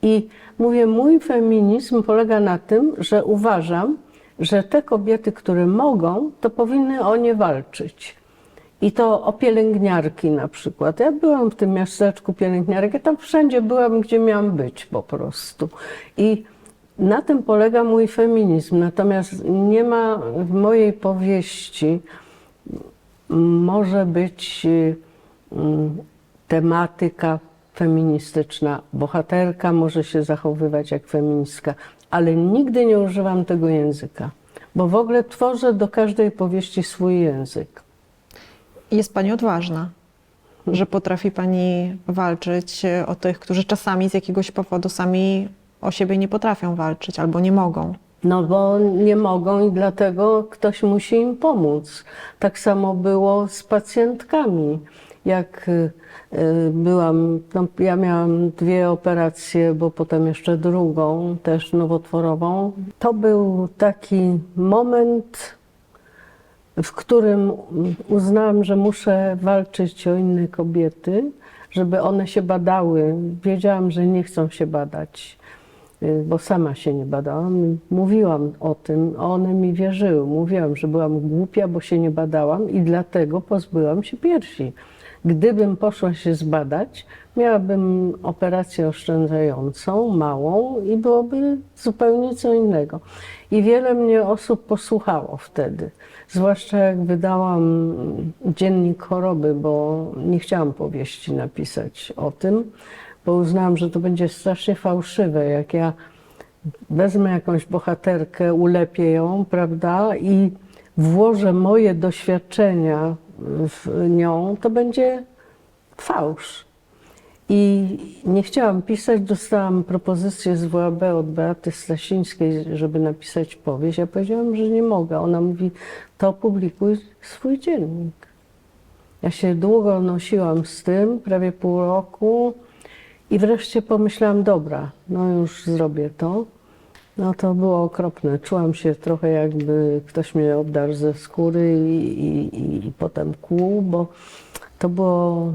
I mówię, mój feminizm polega na tym, że uważam, że te kobiety, które mogą, to powinny o nie walczyć. I to o pielęgniarki na przykład. Ja byłam w tym miasteczku pielęgniarek, ja tam wszędzie byłam, gdzie miałam być po prostu. I na tym polega mój feminizm. Natomiast nie ma w mojej powieści, może być tematyka feministyczna. Bohaterka może się zachowywać jak feministka, ale nigdy nie używam tego języka, bo w ogóle tworzę do każdej powieści swój język. Jest Pani odważna, że potrafi Pani walczyć o tych, którzy czasami z jakiegoś powodu sami o siebie nie potrafią walczyć albo nie mogą. No bo nie mogą i dlatego ktoś musi im pomóc. Tak samo było z pacjentkami. Jak byłam, no ja miałam 2 operacje, bo potem jeszcze drugą, też nowotworową. To był taki moment, w którym uznałam, że muszę walczyć o inne kobiety, żeby one się badały. Wiedziałam, że nie chcą się badać, bo sama się nie badałam. Mówiłam o tym, one mi wierzyły. Mówiłam, że byłam głupia, bo się nie badałam i dlatego pozbyłam się piersi. Gdybym poszła się zbadać, miałabym operację oszczędzającą, małą i byłoby zupełnie co innego. I wiele mnie osób posłuchało wtedy. Zwłaszcza jak wydałam dziennik choroby, bo nie chciałam powieści napisać o tym, bo uznałam, że to będzie strasznie fałszywe, jak ja wezmę jakąś bohaterkę, ulepię ją, prawda, i włożę moje doświadczenia w nią, to będzie fałsz. I nie chciałam pisać, dostałam propozycję z WAB od Beaty Stasińskiej, żeby napisać powieść. Ja powiedziałam, że nie mogę. Ona mówi, to publikuj swój dziennik. Ja się długo nosiłam z tym, prawie pół roku i wreszcie pomyślałam, dobra, no już zrobię to. No to było okropne. Czułam się trochę jakby ktoś mnie obdarł ze skóry i potem kłuł, bo to było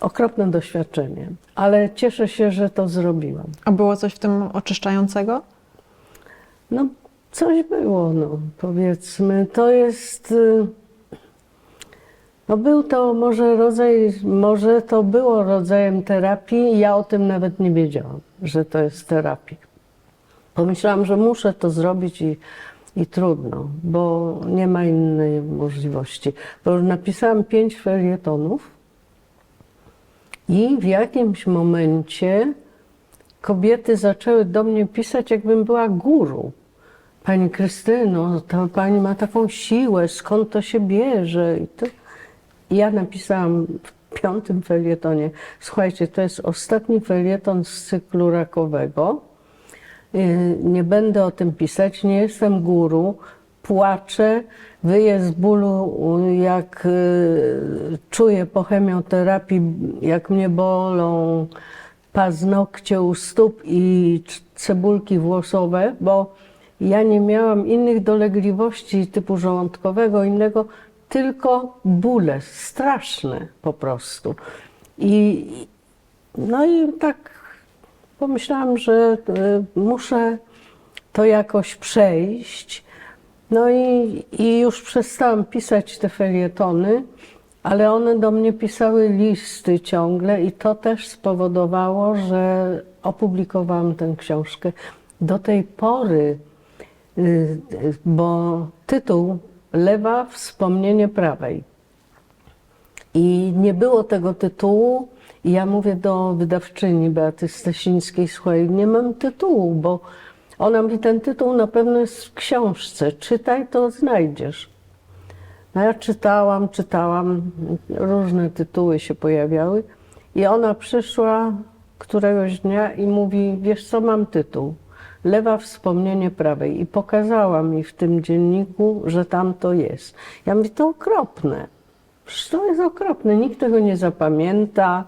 okropne doświadczenie. Ale cieszę się, że to zrobiłam. A było coś w tym oczyszczającego? No coś było, no powiedzmy. To jest... No był to może to było rodzajem terapii. Ja o tym nawet nie wiedziałam, że to jest terapia. Pomyślałam, że muszę to zrobić i trudno, bo nie ma innej możliwości. Bo napisałam 5 felietonów i w jakimś momencie kobiety zaczęły do mnie pisać, jakbym była guru. Pani Krystyno, to pani ma taką siłę, skąd to się bierze? I ja napisałam w 5. felietonie, słuchajcie, to jest ostatni felieton z cyklu rakowego. Nie będę o tym pisać, nie jestem guru, płaczę, wyję z bólu, jak czuję po chemioterapii, jak mnie bolą paznokcie u stóp i cebulki włosowe, bo ja nie miałam innych dolegliwości typu żołądkowego, innego, tylko bóle straszne po prostu. No i tak pomyślałam, że muszę to jakoś przejść. No i już przestałam pisać te felietony, ale one do mnie pisały listy ciągle i to też spowodowało, że opublikowałam tę książkę. Do tej pory, bo tytuł Lewa wspomnienie prawej. I nie było tego tytułu. I ja mówię do wydawczyni Beaty Stasińskiej, słuchaj, nie mam tytułu, bo ona mówi, ten tytuł na pewno jest w książce, czytaj, to znajdziesz. No ja czytałam, różne tytuły się pojawiały i ona przyszła któregoś dnia i mówi, wiesz co, mam tytuł, Lewa wspomnienie prawej i pokazała mi w tym dzienniku, że tam to jest. Ja mówię, to okropne, przecież to jest okropne, nikt tego nie zapamięta.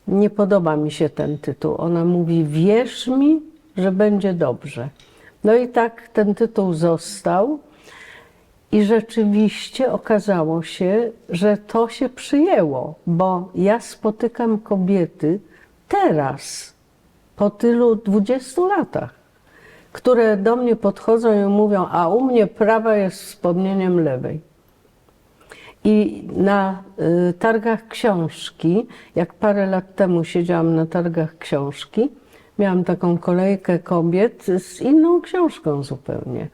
Nie podoba mi się ten tytuł. Ona mówi, wierz mi, że będzie dobrze. No i tak ten tytuł został i rzeczywiście okazało się, że to się przyjęło, bo ja spotykam kobiety teraz, po tylu 20 latach, które do mnie podchodzą i mówią, a u mnie prawa jest wspomnieniem lewej. I na targach książki, jak parę lat temu siedziałam na targach książki, miałam taką kolejkę kobiet z inną książką zupełnie.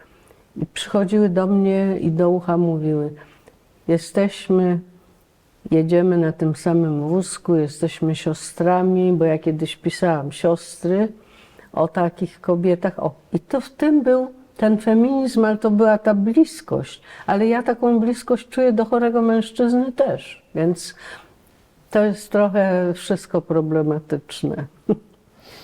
I przychodziły do mnie i do ucha mówiły, jedziemy na tym samym wózku, jesteśmy siostrami, bo ja kiedyś pisałam siostry o takich kobietach. O, i to w tym był ten feminizm, ale to była ta bliskość. Ale ja taką bliskość czuję do chorego mężczyzny też, więc to jest trochę wszystko problematyczne.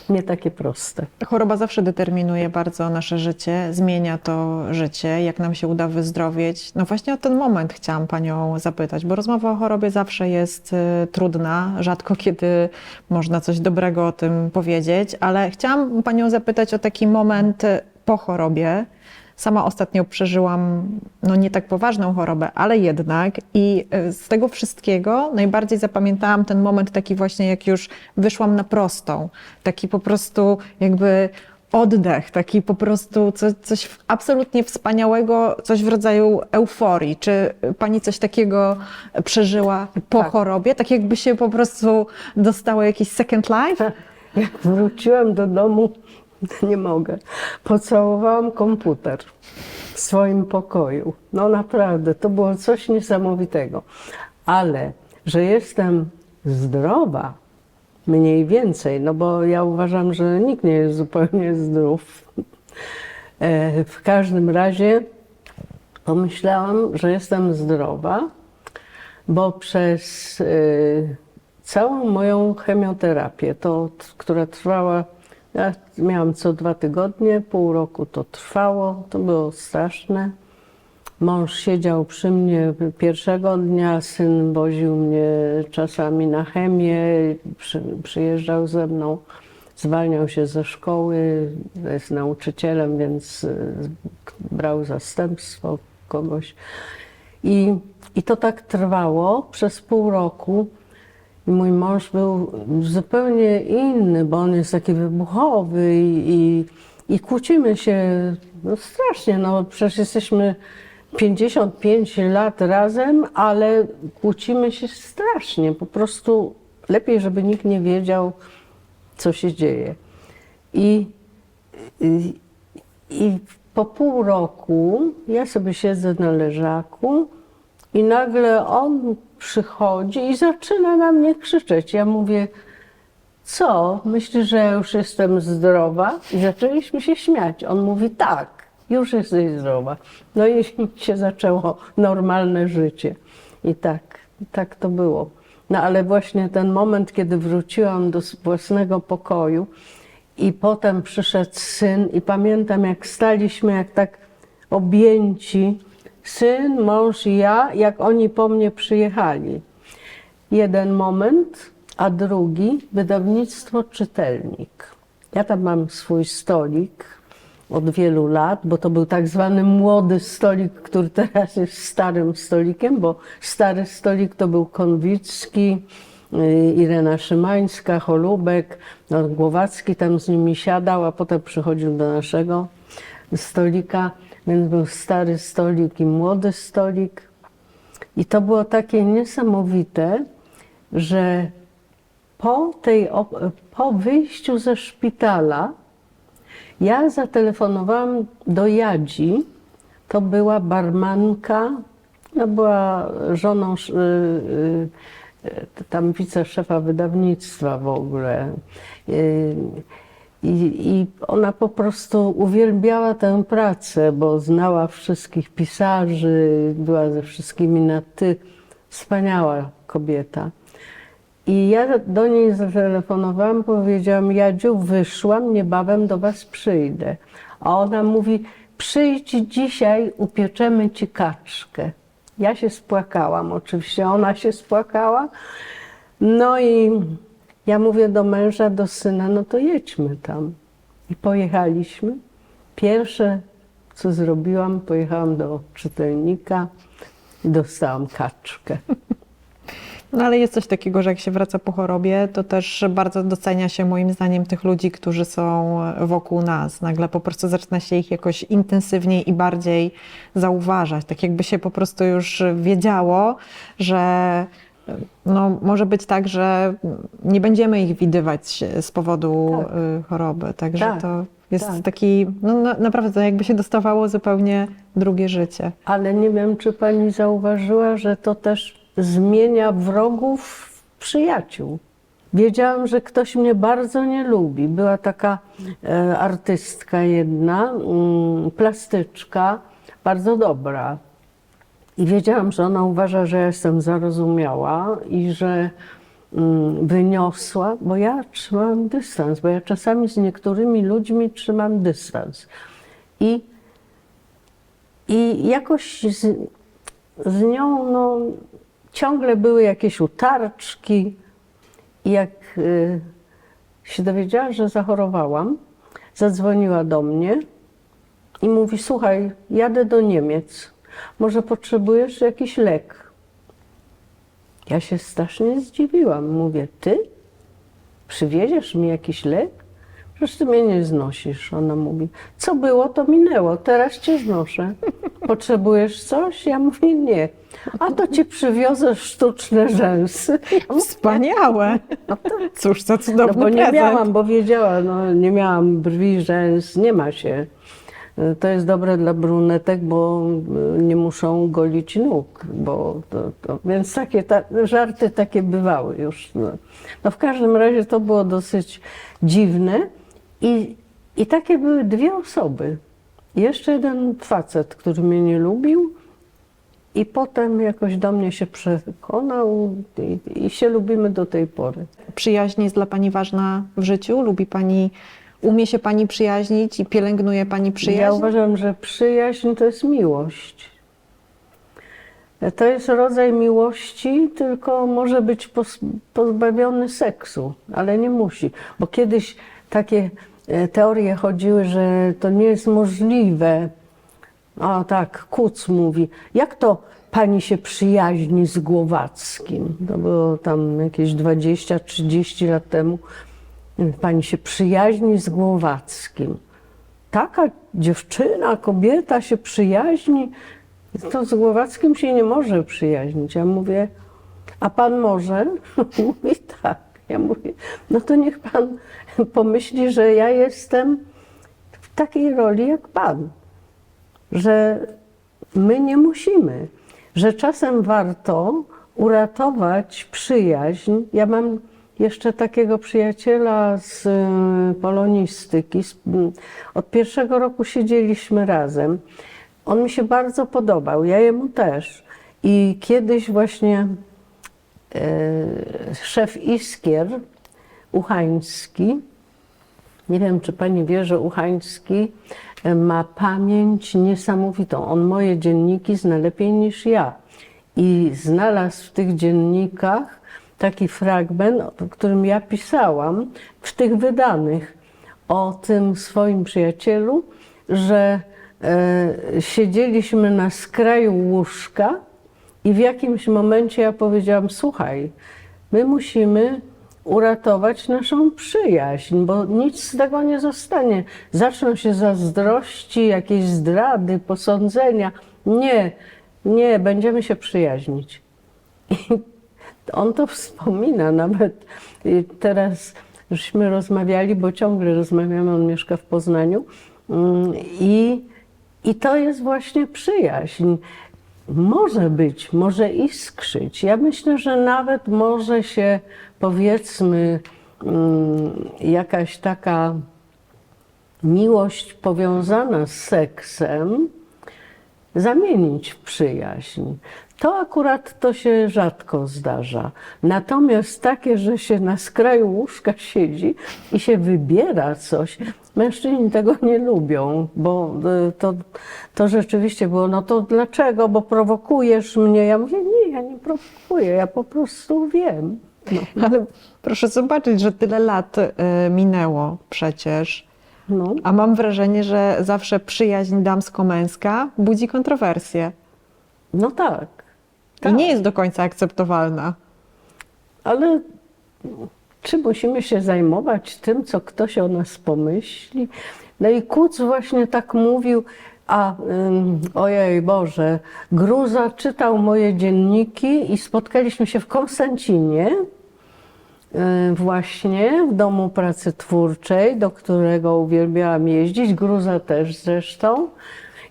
Nie takie proste. Choroba zawsze determinuje bardzo nasze życie, zmienia to życie, jak nam się uda wyzdrowieć. No właśnie o ten moment chciałam Panią zapytać, bo rozmowa o chorobie zawsze jest trudna, rzadko kiedy można coś dobrego o tym powiedzieć, ale chciałam Panią zapytać o taki moment po chorobie. Sama ostatnio przeżyłam, no nie tak poważną chorobę, ale jednak i z tego wszystkiego najbardziej zapamiętałam ten moment taki właśnie, jak już wyszłam na prostą. Taki po prostu jakby oddech, taki po prostu coś absolutnie wspaniałego, coś w rodzaju euforii. Czy Pani coś takiego przeżyła po chorobie? Tak jakby się po prostu dostało jakiś second life? Jak wróciłam do domu, nie mogę. Pocałowałam komputer w swoim pokoju. No naprawdę, to było coś niesamowitego. Ale, że jestem zdrowa, mniej więcej, no bo ja uważam, że nikt nie jest zupełnie zdrów. W każdym razie pomyślałam, że jestem zdrowa, bo przez całą moją chemioterapię, która trwała, ja miałam co 2 tygodnie, pół roku to trwało, to było straszne. Mąż siedział przy mnie pierwszego dnia, syn woził mnie czasami na chemię, przyjeżdżał ze mną, zwalniał się ze szkoły, jest nauczycielem, więc brał zastępstwo kogoś. I to tak trwało przez pół roku. I mój mąż był zupełnie inny, bo on jest taki wybuchowy i kłócimy się no strasznie. No przecież jesteśmy 55 lat razem, ale kłócimy się strasznie. Po prostu lepiej, żeby nikt nie wiedział, co się dzieje. I po pół roku ja sobie siedzę na leżaku i nagle on przychodzi i zaczyna na mnie krzyczeć. Ja mówię, co? Myślisz, że ja już jestem zdrowa? I zaczęliśmy się śmiać. On mówi, tak, już jesteś zdrowa. No i się zaczęło normalne życie. I tak to było. No ale właśnie ten moment, kiedy wróciłam do własnego pokoju i potem przyszedł syn i pamiętam, jak staliśmy, jak tak objęci, syn, mąż i ja, jak oni po mnie przyjechali. Jeden moment, a drugi wydawnictwo Czytelnik. Ja tam mam swój stolik od wielu lat, bo to był tak zwany młody stolik, który teraz jest starym stolikiem, bo stary stolik to był Konwicki, Irena Szymańska, Holubek, no, Głowacki tam z nimi siadał, a potem przychodził do naszego stolika. Więc był stary stolik i młody stolik. I to było takie niesamowite, że po wyjściu ze szpitala ja zatelefonowałam do Jadzi. To była barmanka, no była żoną tam wiceszefa wydawnictwa w ogóle. I ona po prostu uwielbiała tę pracę, bo znała wszystkich pisarzy, była ze wszystkimi na ty. Wspaniała kobieta. I ja do niej zatelefonowałam, powiedziałam, Jadziu, wyszłam, niebawem do was przyjdę. A ona mówi, przyjdź dzisiaj, upieczemy ci kaczkę. Ja się spłakałam, oczywiście ona się spłakała. No i ja mówię do męża, do syna, no to jedźmy tam. I pojechaliśmy. Pierwsze, co zrobiłam, pojechałam do Czytelnika i dostałam kaczkę. No ale jest coś takiego, że jak się wraca po chorobie, to też bardzo docenia się moim zdaniem tych ludzi, którzy są wokół nas. Nagle po prostu zaczyna się ich jakoś intensywniej i bardziej zauważać. Tak jakby się po prostu już wiedziało, że no, może być tak, że nie będziemy ich widywać z powodu choroby. Także Tak, to jest tak. taki, no naprawdę to jakby się dostawało zupełnie drugie życie. Ale nie wiem, czy pani zauważyła, że to też zmienia wrogów w przyjaciół. Wiedziałam, że ktoś mnie bardzo nie lubi. Była taka artystka jedna, plastyczka, bardzo dobra. I wiedziałam, że ona uważa, że ja jestem zarozumiała i że wyniosła, bo ja trzymałam dystans, bo ja czasami z niektórymi ludźmi trzymam dystans. I jakoś z nią no, ciągle były jakieś utarczki. I jak się dowiedziała, że zachorowałam, zadzwoniła do mnie i mówi: słuchaj, jadę do Niemiec, może potrzebujesz jakiś lek? Ja się strasznie zdziwiłam. Mówię: ty? Przywieziesz mi jakiś lek? Przecież ty mnie nie znosisz. Ona mówi: co było, to minęło, teraz cię znoszę. Potrzebujesz coś? Ja mówię: nie. A to ci przywiozę sztuczne rzęsy. Wspaniałe! Cóż, to No cudowny bo nie prezent. miałam, bo wiedziała, no nie miałam brwi, rzęs, nie ma się. To jest dobre dla brunetek, bo nie muszą golić nóg, bo więc takie żarty takie bywały już. No w każdym razie to było dosyć dziwne i takie były dwie osoby. Jeszcze jeden facet, który mnie nie lubił i potem jakoś do mnie się przekonał i się lubimy do tej pory. Przyjaźń jest dla Pani ważna w życiu? Umie się Pani przyjaźnić i pielęgnuje Pani przyjaźń? Ja uważam, że przyjaźń to jest miłość. To jest rodzaj miłości, tylko może być pozbawiony seksu, ale nie musi. Bo kiedyś takie teorie chodziły, że to nie jest możliwe. A tak, Kuc mówi: jak to pani się przyjaźni z Głowackim? To było tam jakieś 20-30 lat temu. Pani się przyjaźni z Głowackim. Taka dziewczyna, kobieta się przyjaźni, to z Głowackim się nie może przyjaźnić. Ja mówię: a pan może? Mówi: tak. Ja mówię: no to niech pan pomyśli, że ja jestem w takiej roli jak pan. Że my nie musimy, że czasem warto uratować przyjaźń. Ja mam jeszcze takiego przyjaciela z polonistyki. Od pierwszego roku siedzieliśmy razem. On mi się bardzo podobał, ja jemu też. I kiedyś właśnie szef Iskier, Uchański, nie wiem, czy pani wie, że Uchański ma pamięć niesamowitą. On moje dzienniki zna lepiej niż ja. I znalazł w tych dziennikach taki fragment, o którym ja pisałam, w tych wydanych, o tym swoim przyjacielu, że siedzieliśmy na skraju łóżka i w jakimś momencie ja powiedziałam: słuchaj, my musimy uratować naszą przyjaźń, bo nic z tego nie zostanie. Zaczną się zazdrości, jakieś zdrady, posądzenia. Nie, będziemy się przyjaźnić. I on to wspomina nawet. I teraz żeśmy rozmawiali, bo ciągle rozmawiamy, on mieszka w Poznaniu. I to jest właśnie przyjaźń. Może być, może iskrzyć. Ja myślę, że nawet może się, powiedzmy, jakaś taka miłość powiązana z seksem zamienić w przyjaźń. To akurat to się rzadko zdarza. Natomiast takie, że się na skraju łóżka siedzi i się wybiera coś, mężczyźni tego nie lubią, bo to rzeczywiście było: no to dlaczego, bo prowokujesz mnie? Ja mówię: nie, ja nie prowokuję, ja po prostu wiem. No. Ale proszę zobaczyć, że tyle lat minęło przecież. No. A mam wrażenie, że zawsze przyjaźń damsko-męska budzi kontrowersje. No tak. I nie jest do końca akceptowalna. ale czy musimy się zajmować tym, co ktoś o nas pomyśli? No i Kuc właśnie tak mówił, ojej Boże, Gruza czytał moje dzienniki i spotkaliśmy się w Konstancinie, właśnie w Domu Pracy Twórczej, do którego uwielbiałam jeździć, Gruza też zresztą.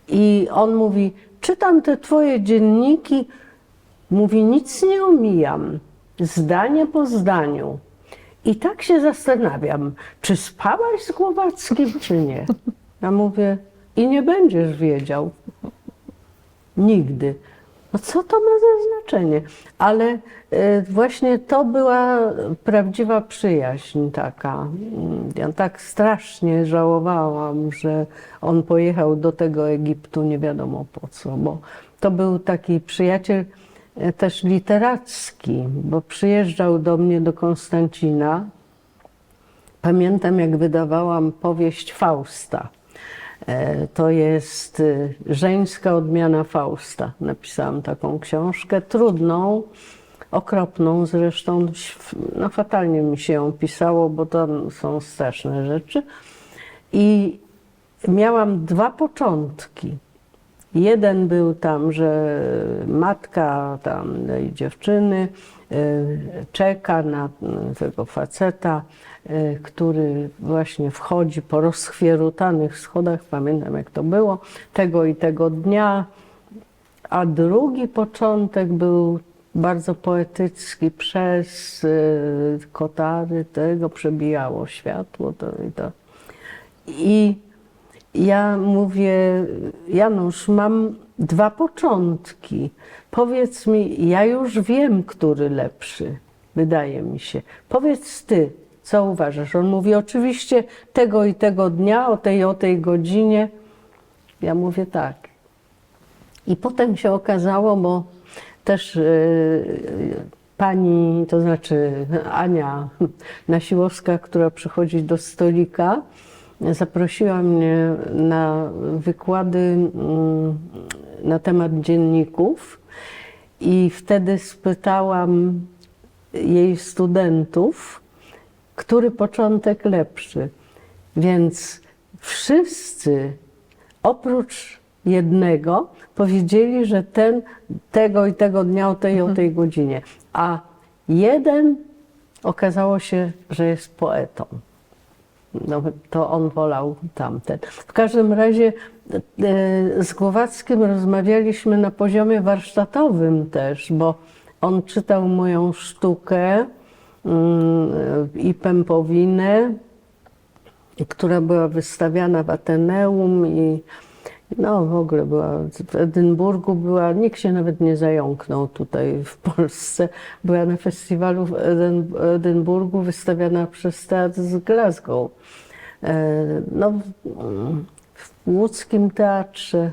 I on mówi, czytam te twoje dzienniki, mówi, nic nie omijam, zdanie po zdaniu. I tak się zastanawiam, czy spałaś z Głowackim, czy nie? Ja mówię, i nie będziesz wiedział. Nigdy. No co to ma za znaczenie? Ale właśnie to była prawdziwa przyjaźń taka. Ja tak strasznie żałowałam, że on pojechał do tego Egiptu nie wiadomo po co, bo to był taki przyjaciel też literacki, bo przyjeżdżał do mnie do Konstancina. Pamiętam, jak wydawałam powieść Fausta. To jest żeńska odmiana Fausta. Napisałam taką książkę, trudną, okropną zresztą. No, fatalnie mi się ją pisało, bo tam są straszne rzeczy. I miałam dwa początki. Jeden był tam, że matka tam tej dziewczyny czeka na tego faceta, który właśnie wchodzi po rozchwierutanych schodach, pamiętam jak to było, tego i tego dnia. A drugi początek był bardzo poetycki, przez kotary tego przebijało światło to i to. I ja mówię, Janusz, mam dwa początki. Powiedz mi, ja już wiem, który lepszy, wydaje mi się. Powiedz ty, co uważasz? On mówi, oczywiście tego i tego dnia, o tej godzinie. Ja mówię tak. I potem się okazało, bo też pani, to znaczy Ania Nasiłowska, która przychodzi do stolika, zaprosiła mnie na wykłady na temat dzienników i wtedy spytałam jej studentów, który początek lepszy. Więc wszyscy oprócz jednego powiedzieli, że ten tego i tego dnia o tej godzinie. A jeden okazało się, że jest poetą. No, to on wolał tamten. W każdym razie z Głowackim rozmawialiśmy na poziomie warsztatowym też, bo on czytał moją sztukę i Pępowinę, która była wystawiana w Ateneum i no w ogóle była w Edynburgu, nikt się nawet nie zająknął tutaj w Polsce. Była na festiwalu w Edynburgu wystawiana przez Teatr z Glasgow. No, w łódzkim teatrze.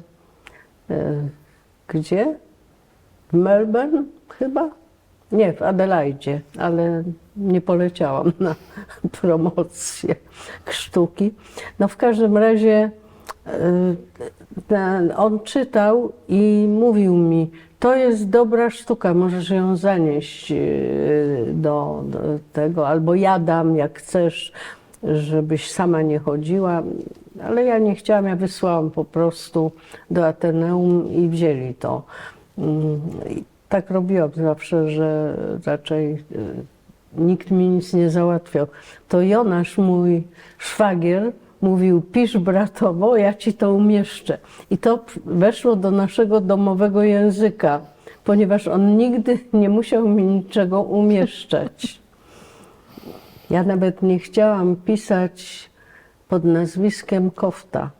Gdzie? W Melbourne chyba? Nie, w Adelaidzie, ale nie poleciałam na promocję sztuki. No w każdym razie on czytał i mówił mi, to jest dobra sztuka, możesz ją zanieść do tego, albo ja dam, jak chcesz, żebyś sama nie chodziła, ale ja nie chciałam, ja wysłałam po prostu do Ateneum i wzięli to. I tak robiłam zawsze, że raczej nikt mi nic nie załatwiał. To Jonasz, mój szwagier, mówił, pisz bratowo, ja ci to umieszczę. I to weszło do naszego domowego języka, ponieważ on nigdy nie musiał mi niczego umieszczać. Ja nawet nie chciałam pisać pod nazwiskiem Kofta.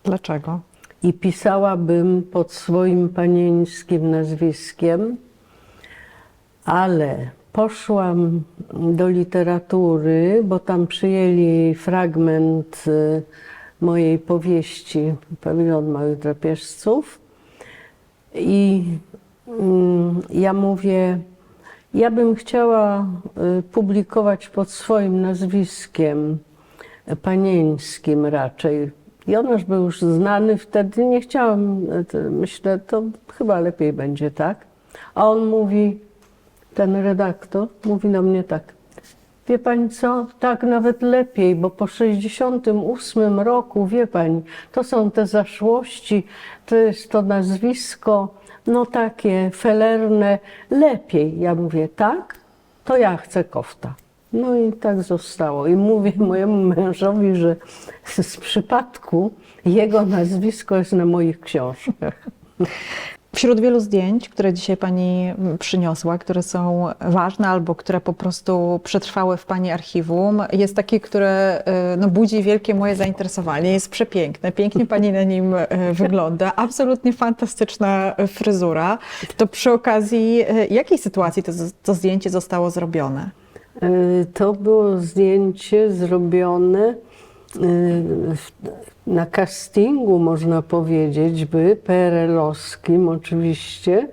Dlaczego? I pisałabym pod swoim panieńskim nazwiskiem, ale poszłam do literatury, bo tam przyjęli fragment mojej powieści Pawilon Małych Drapieżców i ja mówię, ja bym chciała publikować pod swoim nazwiskiem panieńskim raczej. Jonasz był już znany wtedy, nie chciałam, myślę, to chyba lepiej będzie tak. A on mówi, ten redaktor mówi do mnie tak: wie pani co, tak nawet lepiej, bo po 68 roku, wie pani, to są te zaszłości, to jest to nazwisko, no takie felerne, lepiej. Ja mówię, tak, to ja chcę Kofta. No i tak zostało. I mówię mojemu mężowi, że z przypadku jego nazwisko jest na moich książkach. Wśród wielu zdjęć, które dzisiaj Pani przyniosła, które są ważne albo które po prostu przetrwały w Pani archiwum, jest takie, które no, budzi wielkie moje zainteresowanie. Jest przepiękne, pięknie Pani na nim wygląda, absolutnie fantastyczna fryzura. To przy okazji jakiej sytuacji to zdjęcie zostało zrobione? To było zdjęcie zrobione na castingu, można powiedzieć, PRL-owskim oczywiście,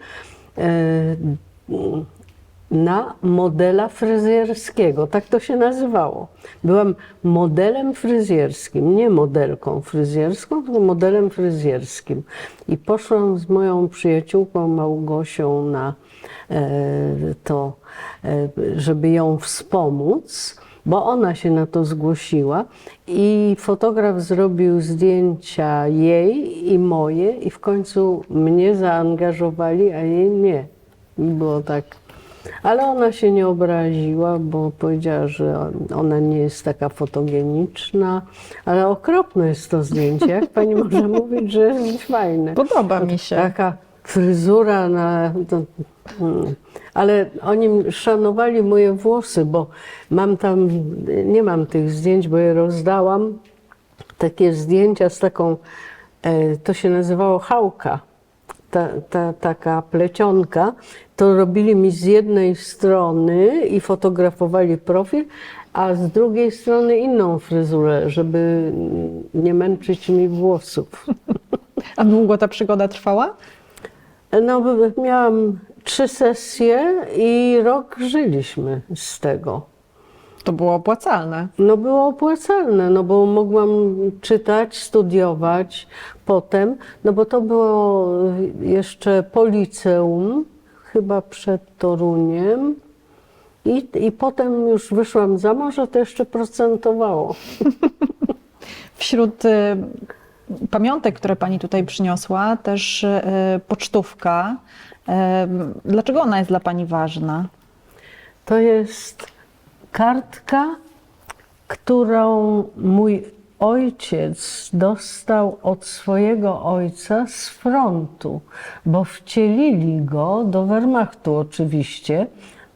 na modela fryzjerskiego. Tak to się nazywało. Byłam modelem fryzjerskim, nie modelką fryzjerską, tylko modelem fryzjerskim. I poszłam z moją przyjaciółką Małgosią na to, żeby ją wspomóc, bo ona się na to zgłosiła i fotograf zrobił zdjęcia jej i moje i w końcu mnie zaangażowali, a jej nie. Było tak. Ale ona się nie obraziła, bo powiedziała, że ona nie jest taka fotogeniczna, ale okropne jest to zdjęcie. Jak pani może mówić, że jest fajne? Podoba mi się. Taka fryzura na... Ale oni szanowali moje włosy, bo mam tam, nie mam tych zdjęć, bo je rozdałam, takie zdjęcia z taką, to się nazywało chałka, taka plecionka, to robili mi z jednej strony i fotografowali profil, a z drugiej strony inną fryzurę, żeby nie męczyć mi włosów. A długo ta przygoda trwała? No, miałam 3 sesje i rok żyliśmy z tego. To było opłacalne. No było opłacalne, no bo mogłam czytać, studiować potem, no bo to było jeszcze po liceum, chyba przed Toruniem i potem już wyszłam za mąż, a to jeszcze procentowało. Wśród pamiątek, które Pani tutaj przyniosła, też pocztówka. Dlaczego ona jest dla Pani ważna? To jest kartka, którą mój ojciec dostał od swojego ojca z frontu, bo wcielili go do Wehrmachtu oczywiście,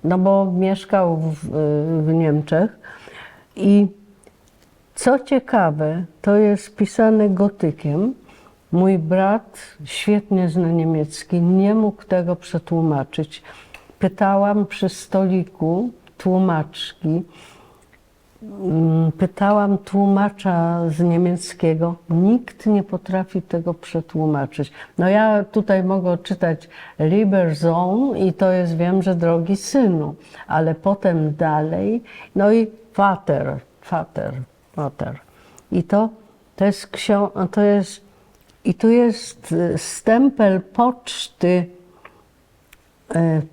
no bo mieszkał w Niemczech. I co ciekawe, to jest pisane gotykiem. Mój brat świetnie zna niemiecki, nie mógł tego przetłumaczyć. Pytałam przy stoliku tłumaczki, pytałam tłumacza z niemieckiego, nikt nie potrafi tego przetłumaczyć. No ja tutaj mogę czytać Lieber Sohn i to jest, wiem, że drogi synu, ale potem dalej, no i Vater. I to jest i tu jest stempel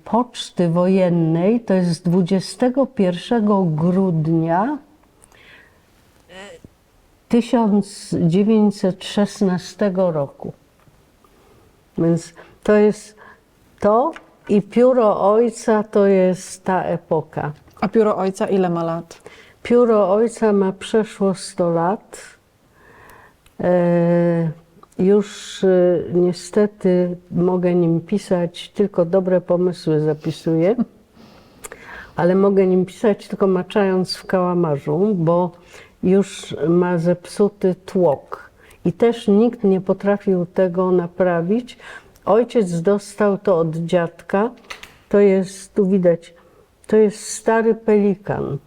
poczty wojennej, to jest 21 grudnia 1916 roku. Więc to jest to i pióro ojca to jest ta epoka. A pióro ojca ile ma lat? Pióro ojca ma przeszło 100 lat. Już niestety mogę nim pisać, tylko dobre pomysły zapisuję, ale mogę nim pisać tylko maczając w kałamarzu, bo już ma zepsuty tłok i też nikt nie potrafił tego naprawić. Ojciec dostał to od dziadka, to jest, tu widać, to jest stary pelikan.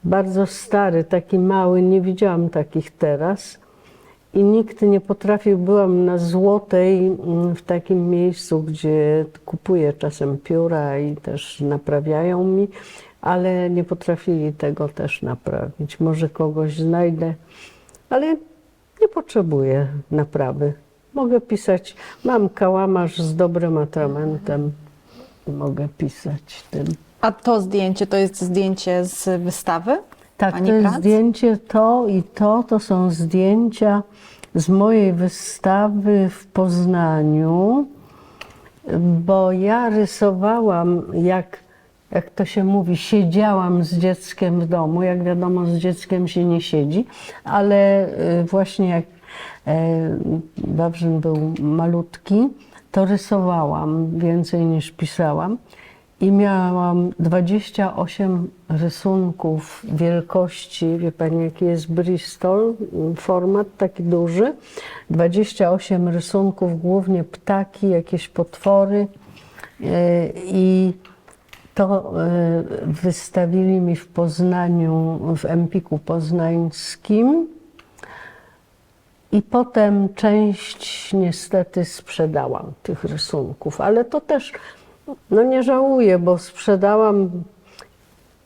Bardzo stary, taki mały, nie widziałam takich teraz. I nikt nie potrafił, byłam na Złotej w takim miejscu, gdzie kupuję czasem pióra i też naprawiają mi, ale nie potrafili tego też naprawić. Może kogoś znajdę, ale nie potrzebuję naprawy. Mogę pisać, mam kałamarz z dobrym atramentem. mogę pisać tym. A to zdjęcie to jest zdjęcie z wystawy? Tak, Pani to jest prac? zdjęcie to są zdjęcia z mojej wystawy w Poznaniu, bo ja rysowałam, jak to się mówi, siedziałam z dzieckiem w domu. Jak wiadomo, z dzieckiem się nie siedzi, ale właśnie jak Wawrzyn był malutki, to rysowałam więcej niż pisałam. I miałam 28 rysunków wielkości, wie pani jaki jest Bristol, format taki duży. 28 rysunków, głównie ptaki, jakieś potwory. I to wystawili mi w Poznaniu, w Empiku Poznańskim. I potem część niestety sprzedałam tych rysunków, ale to też no nie żałuję, bo sprzedałam.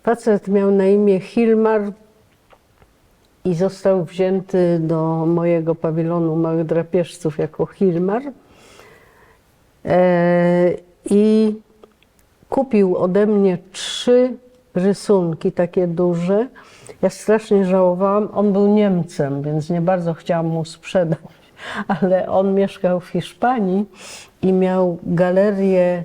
Facet miał na imię Hilmar i został wzięty do mojego pawilonu małych drapieżców jako Hilmar. I kupił ode mnie 3 rysunki takie duże. Ja strasznie żałowałam. On był Niemcem, więc nie bardzo chciałam mu sprzedać, ale on mieszkał w Hiszpanii i miał galerię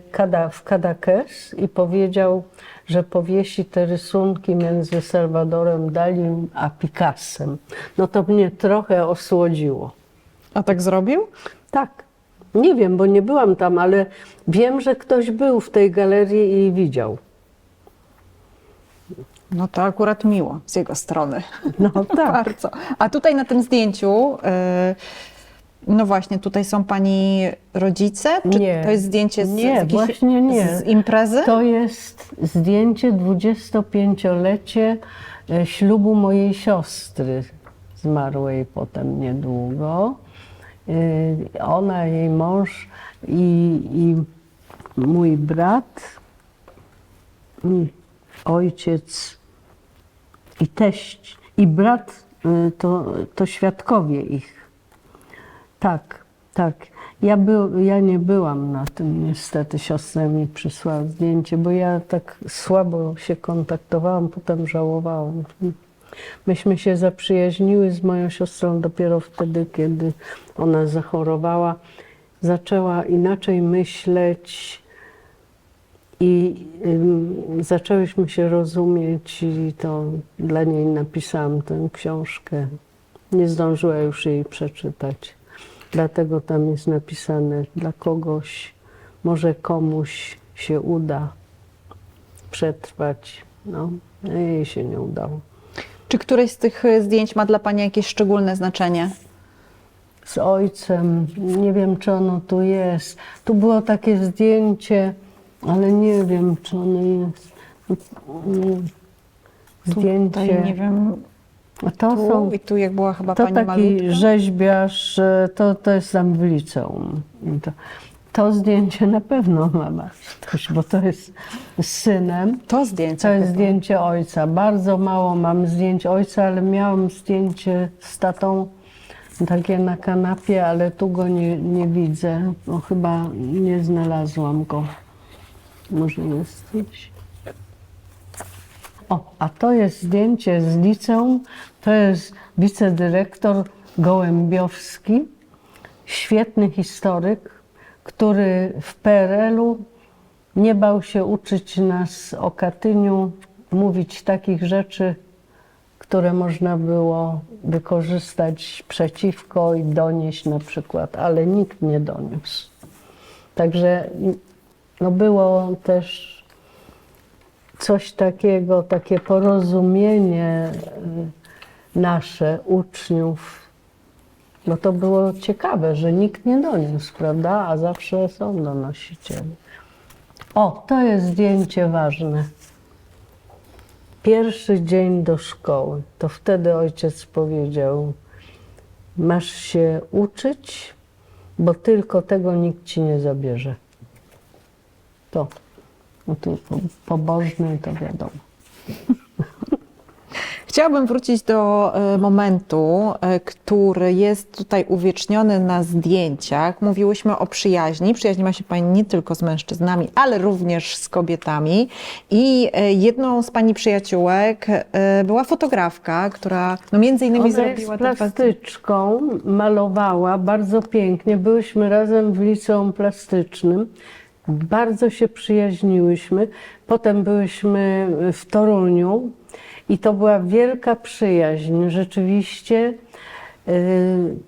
w Cadaqués i powiedział, że powiesi te rysunki między Salvadorem Dalim a Picassem. No to mnie trochę osłodziło. A tak zrobił? Tak. Nie wiem, bo nie byłam tam, ale wiem, że ktoś był w tej galerii i widział. No to akurat miło z jego strony. No tak. Bardzo. A tutaj na tym zdjęciu, no właśnie, tutaj są pani rodzice? Czy Nie. to jest zdjęcie z jakiejś, właśnie nie. z imprezy? To jest zdjęcie 25-lecie ślubu mojej siostry, zmarłej potem niedługo. Ona, jej mąż i mój brat, ojciec i teść i brat to świadkowie ich. Tak, tak. Ja nie byłam na tym niestety. Siostra mi przysłała zdjęcie, bo ja tak słabo się kontaktowałam, potem żałowałam. Myśmy się zaprzyjaźniły z moją siostrą dopiero wtedy, kiedy ona zachorowała. Zaczęła inaczej myśleć i zaczęłyśmy się rozumieć i to dla niej napisałam tę książkę. Nie zdążyła już jej przeczytać. Dlatego tam jest napisane dla kogoś, może komuś się uda przetrwać. No, jej się nie udało. Czy któreś z tych zdjęć ma dla pani jakieś szczególne znaczenie? Z ojcem, nie wiem, czy ono tu jest. Tu było takie zdjęcie, ale nie wiem, czy ono jest. Zdjęcie. Tutaj, nie wiem, To tu są. i tu jak była chyba To pani taki malutka. rzeźbiarz, to jest tam w liceum. To zdjęcie na pewno ma wartość, bo to jest z synem. To zdjęcie To jest chyba. zdjęcie ojca. Bardzo mało mam zdjęć ojca, ale miałam zdjęcie z tatą takie na kanapie, ale tu go nie widzę. No, chyba nie znalazłam go. Może jest gdzieś. O, a to jest zdjęcie z liceum. To jest wicedyrektor Gołębiowski, świetny historyk, który w PRL-u nie bał się uczyć nas o Katyniu, mówić takich rzeczy, które można było wykorzystać przeciwko i donieść na przykład, ale nikt nie doniósł. Także no było też coś takiego, takie porozumienie nasze, uczniów. No to było ciekawe, że nikt nie doniósł, prawda? A zawsze są donosiciele. O, to jest zdjęcie ważne. Pierwszy dzień do szkoły. To wtedy ojciec powiedział: masz się uczyć, bo tylko tego nikt ci nie zabierze. To. No tu pobożny to wiadomo. Chciałabym wrócić do momentu, który jest tutaj uwieczniony na zdjęciach. Mówiłyśmy o przyjaźni. Przyjaźni ma się Pani nie tylko z mężczyznami, ale również z kobietami. I jedną z Pani przyjaciółek była fotografka, która no między innymi Ona zrobiła jest plastyczką, malowała bardzo pięknie. Byłyśmy razem w liceum plastycznym. Bardzo się przyjaźniłyśmy. Potem byłyśmy w Toruniu i to była wielka przyjaźń. Rzeczywiście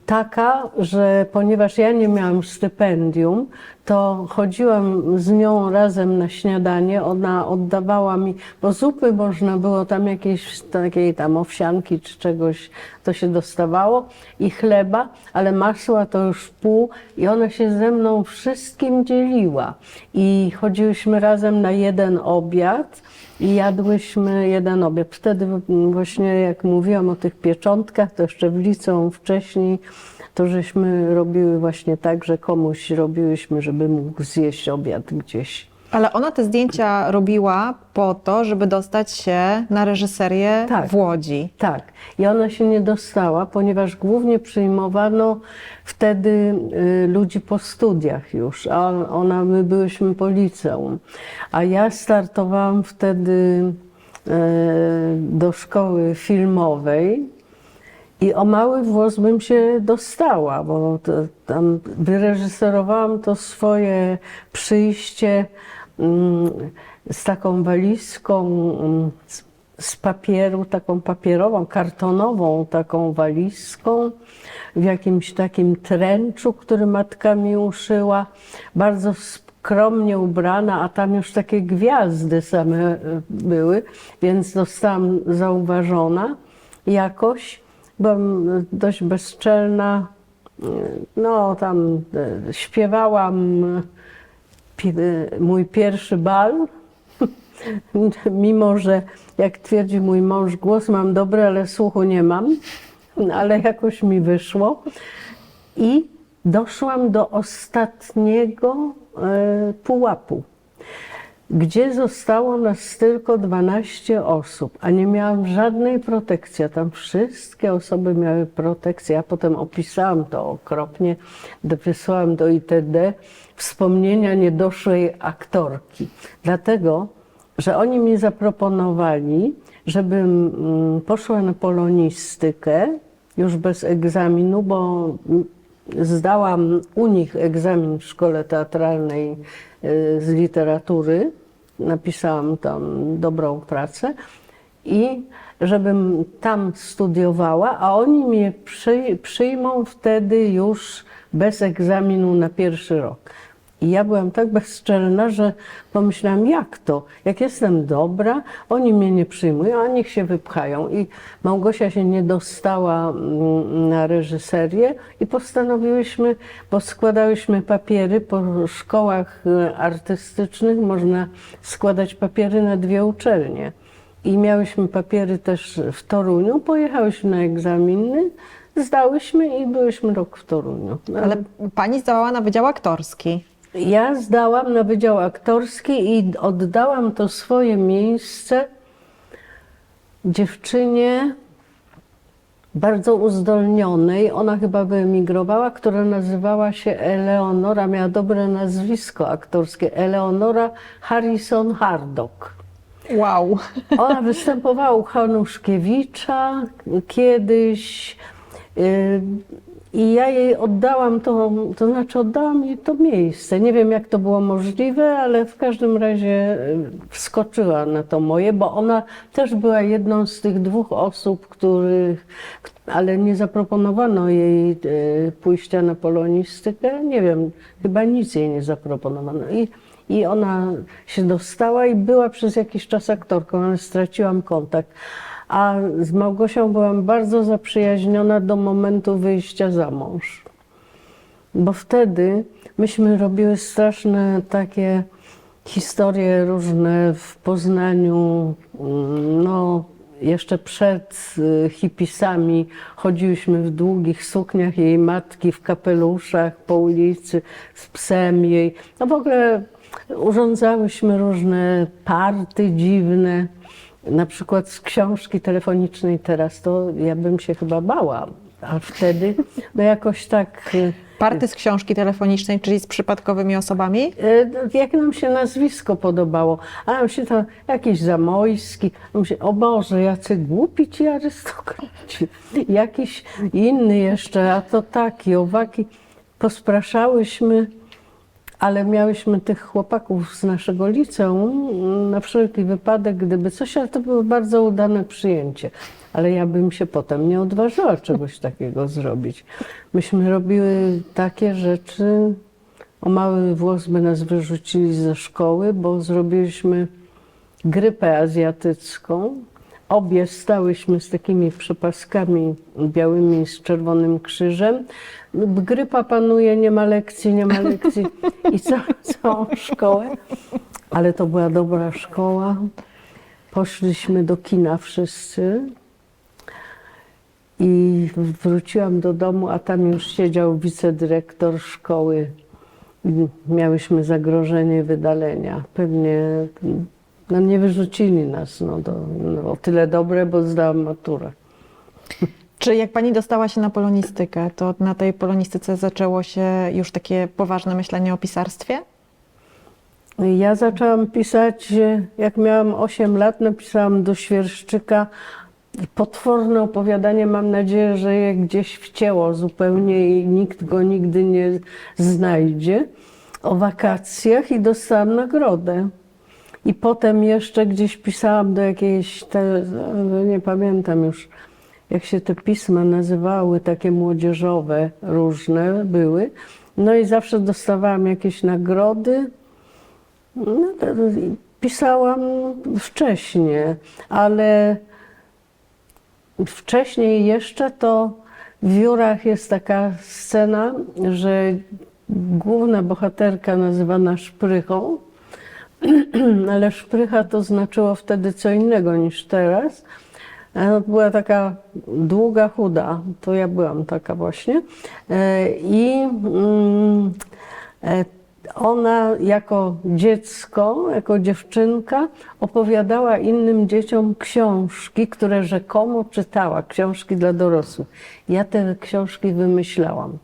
taka, że ponieważ ja nie miałam stypendium, to chodziłam z nią razem na śniadanie. Ona oddawała mi, bo zupy można było tam jakieś takiej tam owsianki czy czegoś, to się dostawało i chleba, ale masła to już pół i ona się ze mną wszystkim dzieliła. I chodziłyśmy razem na jeden obiad i jadłyśmy jeden obiad. Wtedy właśnie jak mówiłam o tych pieczątkach, to jeszcze w liceum wcześniej, to żeśmy robiły właśnie tak, że komuś robiłyśmy, żeby mógł zjeść obiad gdzieś. Ale ona te zdjęcia robiła po to, żeby dostać się na reżyserię Tak. w Łodzi. Tak. I ona się nie dostała, ponieważ głównie przyjmowano wtedy ludzi po studiach już, a my byłyśmy po liceum. A ja startowałam wtedy do szkoły filmowej i o mały włos bym się dostała, bo tam wyreżyserowałam to swoje przyjście z taką walizką z papieru, taką papierową, kartonową taką walizką, w jakimś takim tręczu, który matka mi uszyła, bardzo skromnie ubrana, a tam już takie gwiazdy same były, więc zostałam zauważona jakoś. Byłam dość bezczelna, no tam śpiewałam mój pierwszy bal, mimo że jak twierdzi mój mąż, głos mam dobry, ale słuchu nie mam, ale jakoś mi wyszło i doszłam do ostatniego pułapu, gdzie zostało nas tylko 12 osób, a nie miałam żadnej protekcji. Tam wszystkie osoby miały protekcję. Ja potem opisałam to okropnie, wysłałam do ITD wspomnienia niedoszłej aktorki. Dlatego, że oni mi zaproponowali, żebym poszła na polonistykę już bez egzaminu, bo zdałam u nich egzamin w szkole teatralnej z literatury, napisałam tam dobrą pracę i żebym tam studiowała, a oni mnie przyjmą wtedy już bez egzaminu na pierwszy rok. I ja byłam tak bezczelna, że pomyślałam, jak to? Jak jestem dobra, oni mnie nie przyjmują, a niech się wypchają. I Małgosia się nie dostała na reżyserię i postanowiłyśmy, bo składałyśmy papiery po szkołach artystycznych, można składać papiery na 2 uczelnie. I miałyśmy papiery też w Toruniu, pojechałyśmy na egzaminy, zdałyśmy i byłyśmy rok w Toruniu. Ale Pani zdawała na Wydział Aktorski. Ja zdałam na Wydział Aktorski i oddałam to swoje miejsce dziewczynie bardzo uzdolnionej. Ona chyba wyemigrowała, która nazywała się Eleonora, miała dobre nazwisko aktorskie, Eleonora Harrison Hardock. Wow. Ona występowała u Hanuszkiewicza kiedyś. I ja jej oddałam to znaczy oddałam jej to miejsce. Nie wiem, jak to było możliwe, ale w każdym razie wskoczyła na to moje, bo ona też była jedną z tych 2 osób, ale nie zaproponowano jej pójścia na polonistykę. Nie wiem, chyba nic jej nie zaproponowano. I ona się dostała i była przez jakiś czas aktorką, ale straciłam kontakt. A z Małgosią byłam bardzo zaprzyjaźniona do momentu wyjścia za mąż. Bo wtedy myśmy robiły straszne takie historie różne w Poznaniu, no jeszcze przed hipisami chodziłyśmy w długich sukniach jej matki, w kapeluszach po ulicy z psem jej. No w ogóle urządzałyśmy różne party dziwne. Na przykład z książki telefonicznej teraz to ja bym się chyba bała, a wtedy no jakoś tak... Party z książki telefonicznej, czyli z przypadkowymi osobami? Jak nam się nazwisko podobało, a nam się to jakiś Zamojski, myślę, o Boże, jacy głupi ci arystokraci, jakiś inny jeszcze, a to taki, owaki. Pospraszałyśmy, ale miałyśmy tych chłopaków z naszego liceum na wszelki wypadek, gdyby coś, ale to było bardzo udane przyjęcie. Ale ja bym się potem nie odważyła czegoś takiego zrobić. Myśmy robiły takie rzeczy, o mały włos by nas wyrzucili ze szkoły, bo zrobiliśmy grypę azjatycką. Obie stałyśmy z takimi przepaskami białymi z czerwonym krzyżem. Grypa panuje, nie ma lekcji, nie ma lekcji. I całą szkołę. Ale to była dobra szkoła. Poszliśmy do kina wszyscy. I wróciłam do domu, a tam już siedział wicedyrektor szkoły. Miałyśmy zagrożenie wydalenia. Pewnie no nie wyrzucili nas. O tyle dobre, bo zdałam maturę. Czy jak pani dostała się na polonistykę, to na tej polonistyce zaczęło się już takie poważne myślenie o pisarstwie? Ja zaczęłam pisać, jak miałam 8 lat, napisałam do Świerszczyka potworne opowiadanie, mam nadzieję, że je gdzieś wcięło zupełnie i nikt go nigdy nie znajdzie, o wakacjach i dostałam nagrodę. I potem jeszcze gdzieś pisałam do jakiejś, nie pamiętam już, jak się te pisma nazywały, takie młodzieżowe, różne były. No i zawsze dostawałam jakieś nagrody. No, pisałam wcześniej, ale wcześniej jeszcze to w Jurach jest taka scena, że główna bohaterka nazywana Szprychą, ale Szprycha to znaczyło wtedy co innego niż teraz. Była taka długa, chuda, to ja byłam taka właśnie. I ona jako dziecko, jako dziewczynka opowiadała innym dzieciom książki, które rzekomo czytała, książki dla dorosłych. Ja te książki wymyślałam.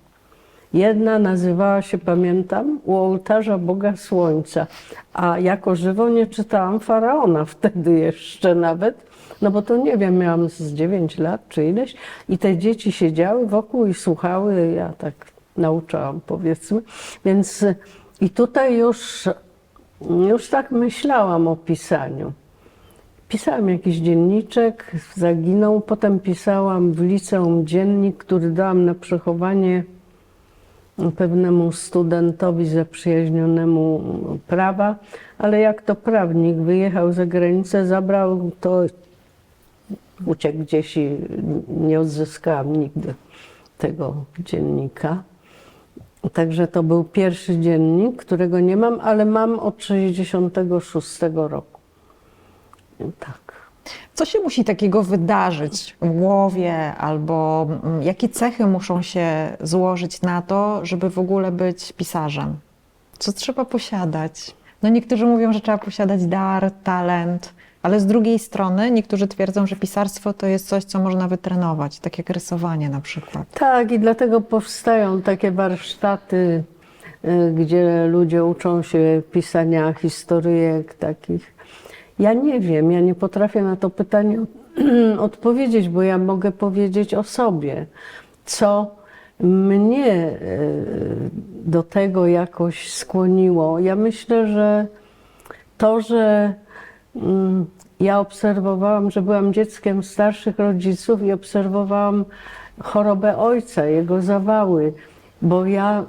Jedna nazywała się, pamiętam, U ołtarza Boga Słońca, a jako żywo nie czytałam Faraona wtedy jeszcze nawet, no bo to nie wiem, miałam z 9 lat czy ileś i te dzieci siedziały wokół i słuchały, ja tak nauczałam, powiedzmy, więc i tutaj już tak myślałam o pisaniu. Pisałam jakiś dzienniczek, zaginął, potem pisałam w liceum dziennik, który dałam na przechowanie pewnemu studentowi zaprzyjaźnionemu prawa, ale jak to prawnik wyjechał za granicę, zabrał to, uciekł gdzieś i nie odzyskałam nigdy tego dziennika. Także to był pierwszy dziennik, którego nie mam, ale mam od 1966 roku. Tak. Co się musi takiego wydarzyć w głowie, albo jakie cechy muszą się złożyć na to, żeby w ogóle być pisarzem? Co trzeba posiadać? No niektórzy mówią, że trzeba posiadać dar, talent, ale z drugiej strony niektórzy twierdzą, że pisarstwo to jest coś, co można wytrenować, tak jak rysowanie na przykład. Tak, i dlatego powstają takie warsztaty, gdzie ludzie uczą się pisania historyjek takich. Ja nie wiem, ja nie potrafię na to pytanie odpowiedzieć, bo ja mogę powiedzieć o sobie, co mnie do tego jakoś skłoniło. Ja myślę, że to, że ja obserwowałam, że byłam dzieckiem starszych rodziców i obserwowałam chorobę ojca, jego zawały, bo ja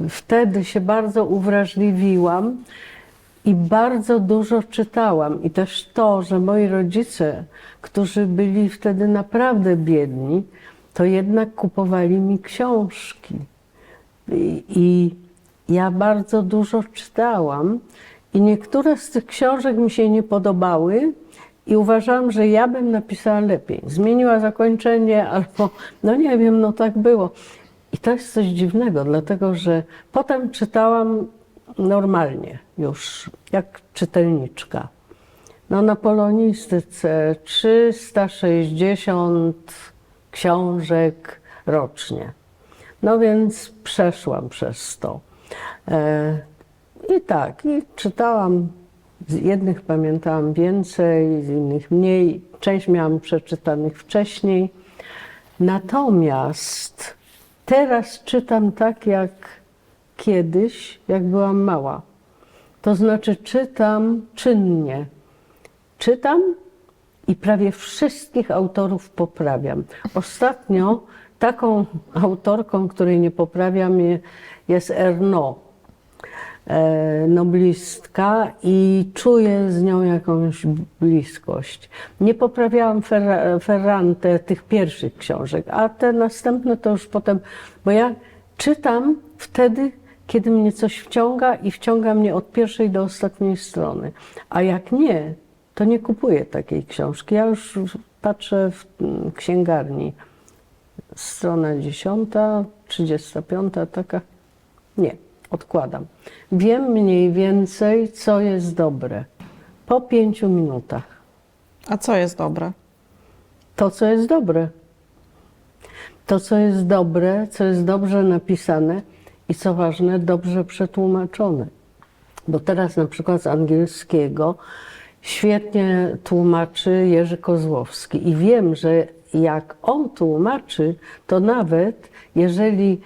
wtedy się bardzo uwrażliwiłam i bardzo dużo czytałam. I też to, że moi rodzice, którzy byli wtedy naprawdę biedni, to jednak kupowali mi książki. I ja bardzo dużo czytałam. I niektóre z tych książek mi się nie podobały i uważałam, że ja bym napisała lepiej. Zmieniła zakończenie albo, no nie wiem, no tak było. I to jest coś dziwnego, dlatego że potem czytałam normalnie już, jak czytelniczka. No na polonistyce 360 książek rocznie. No więc przeszłam przez to. I czytałam, z jednych pamiętałam więcej, z innych mniej. Część miałam przeczytanych wcześniej. Natomiast teraz czytam tak jak kiedyś, jak byłam mała. To znaczy czytam czynnie. Czytam i prawie wszystkich autorów poprawiam. Ostatnio taką autorką, której nie poprawiam, jest Ernaux, noblistka, i czuję z nią jakąś bliskość. Nie poprawiałam Ferrante, tych pierwszych książek, a te następne to już potem, bo ja czytam wtedy, kiedy mnie coś wciąga i wciąga mnie od pierwszej do ostatniej strony. A jak nie, to nie kupuję takiej książki. Ja już patrzę w księgarni. Strona 10, 35, taka. Nie, odkładam. Wiem mniej więcej, co jest dobre. Po 5 minutach. A co jest dobre? To, co jest dobre. To, co jest dobre, co jest dobrze napisane i co ważne, dobrze przetłumaczone. Bo teraz na przykład z angielskiego świetnie tłumaczy Jerzy Kozłowski i wiem, że jak on tłumaczy, to nawet jeżeli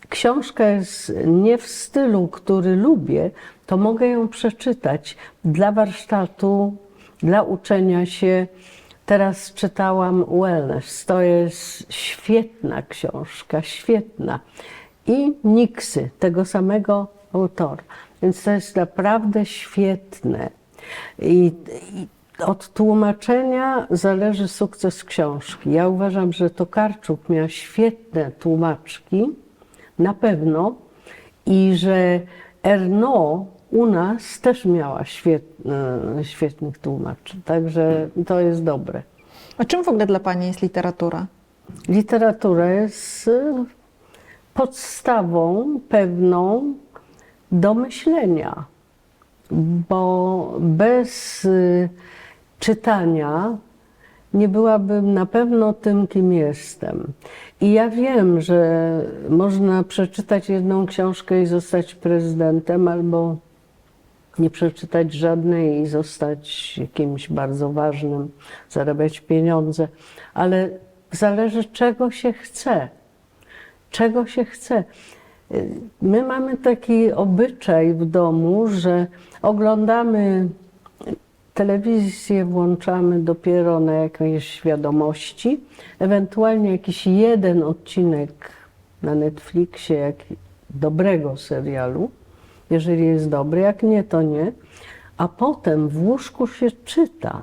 książka jest nie w stylu, który lubię, to mogę ją przeczytać dla warsztatu, dla uczenia się. Teraz czytałam Wellness. To jest świetna książka, świetna. I Niksy, tego samego autora. Więc to jest naprawdę świetne. I od tłumaczenia zależy sukces książki. Ja uważam, że Tokarczuk miała świetne tłumaczki, na pewno, i że Ernaux u nas też miała świetnych tłumaczy. Także to jest dobre. A czym w ogóle dla Pani jest literatura? Literatura jest podstawą pewną do myślenia, bo bez czytania nie byłabym na pewno tym, kim jestem. I ja wiem, że można przeczytać jedną książkę i zostać prezydentem, albo nie przeczytać żadnej i zostać kimś bardzo ważnym, zarabiać pieniądze, ale zależy, czego się chce. Czego się chce. My mamy taki obyczaj w domu, że oglądamy telewizję, włączamy dopiero na jakieś wiadomości, ewentualnie jakiś jeden odcinek na Netflixie, jak dobrego serialu, jeżeli jest dobry, jak nie, to nie. A potem w łóżku się czyta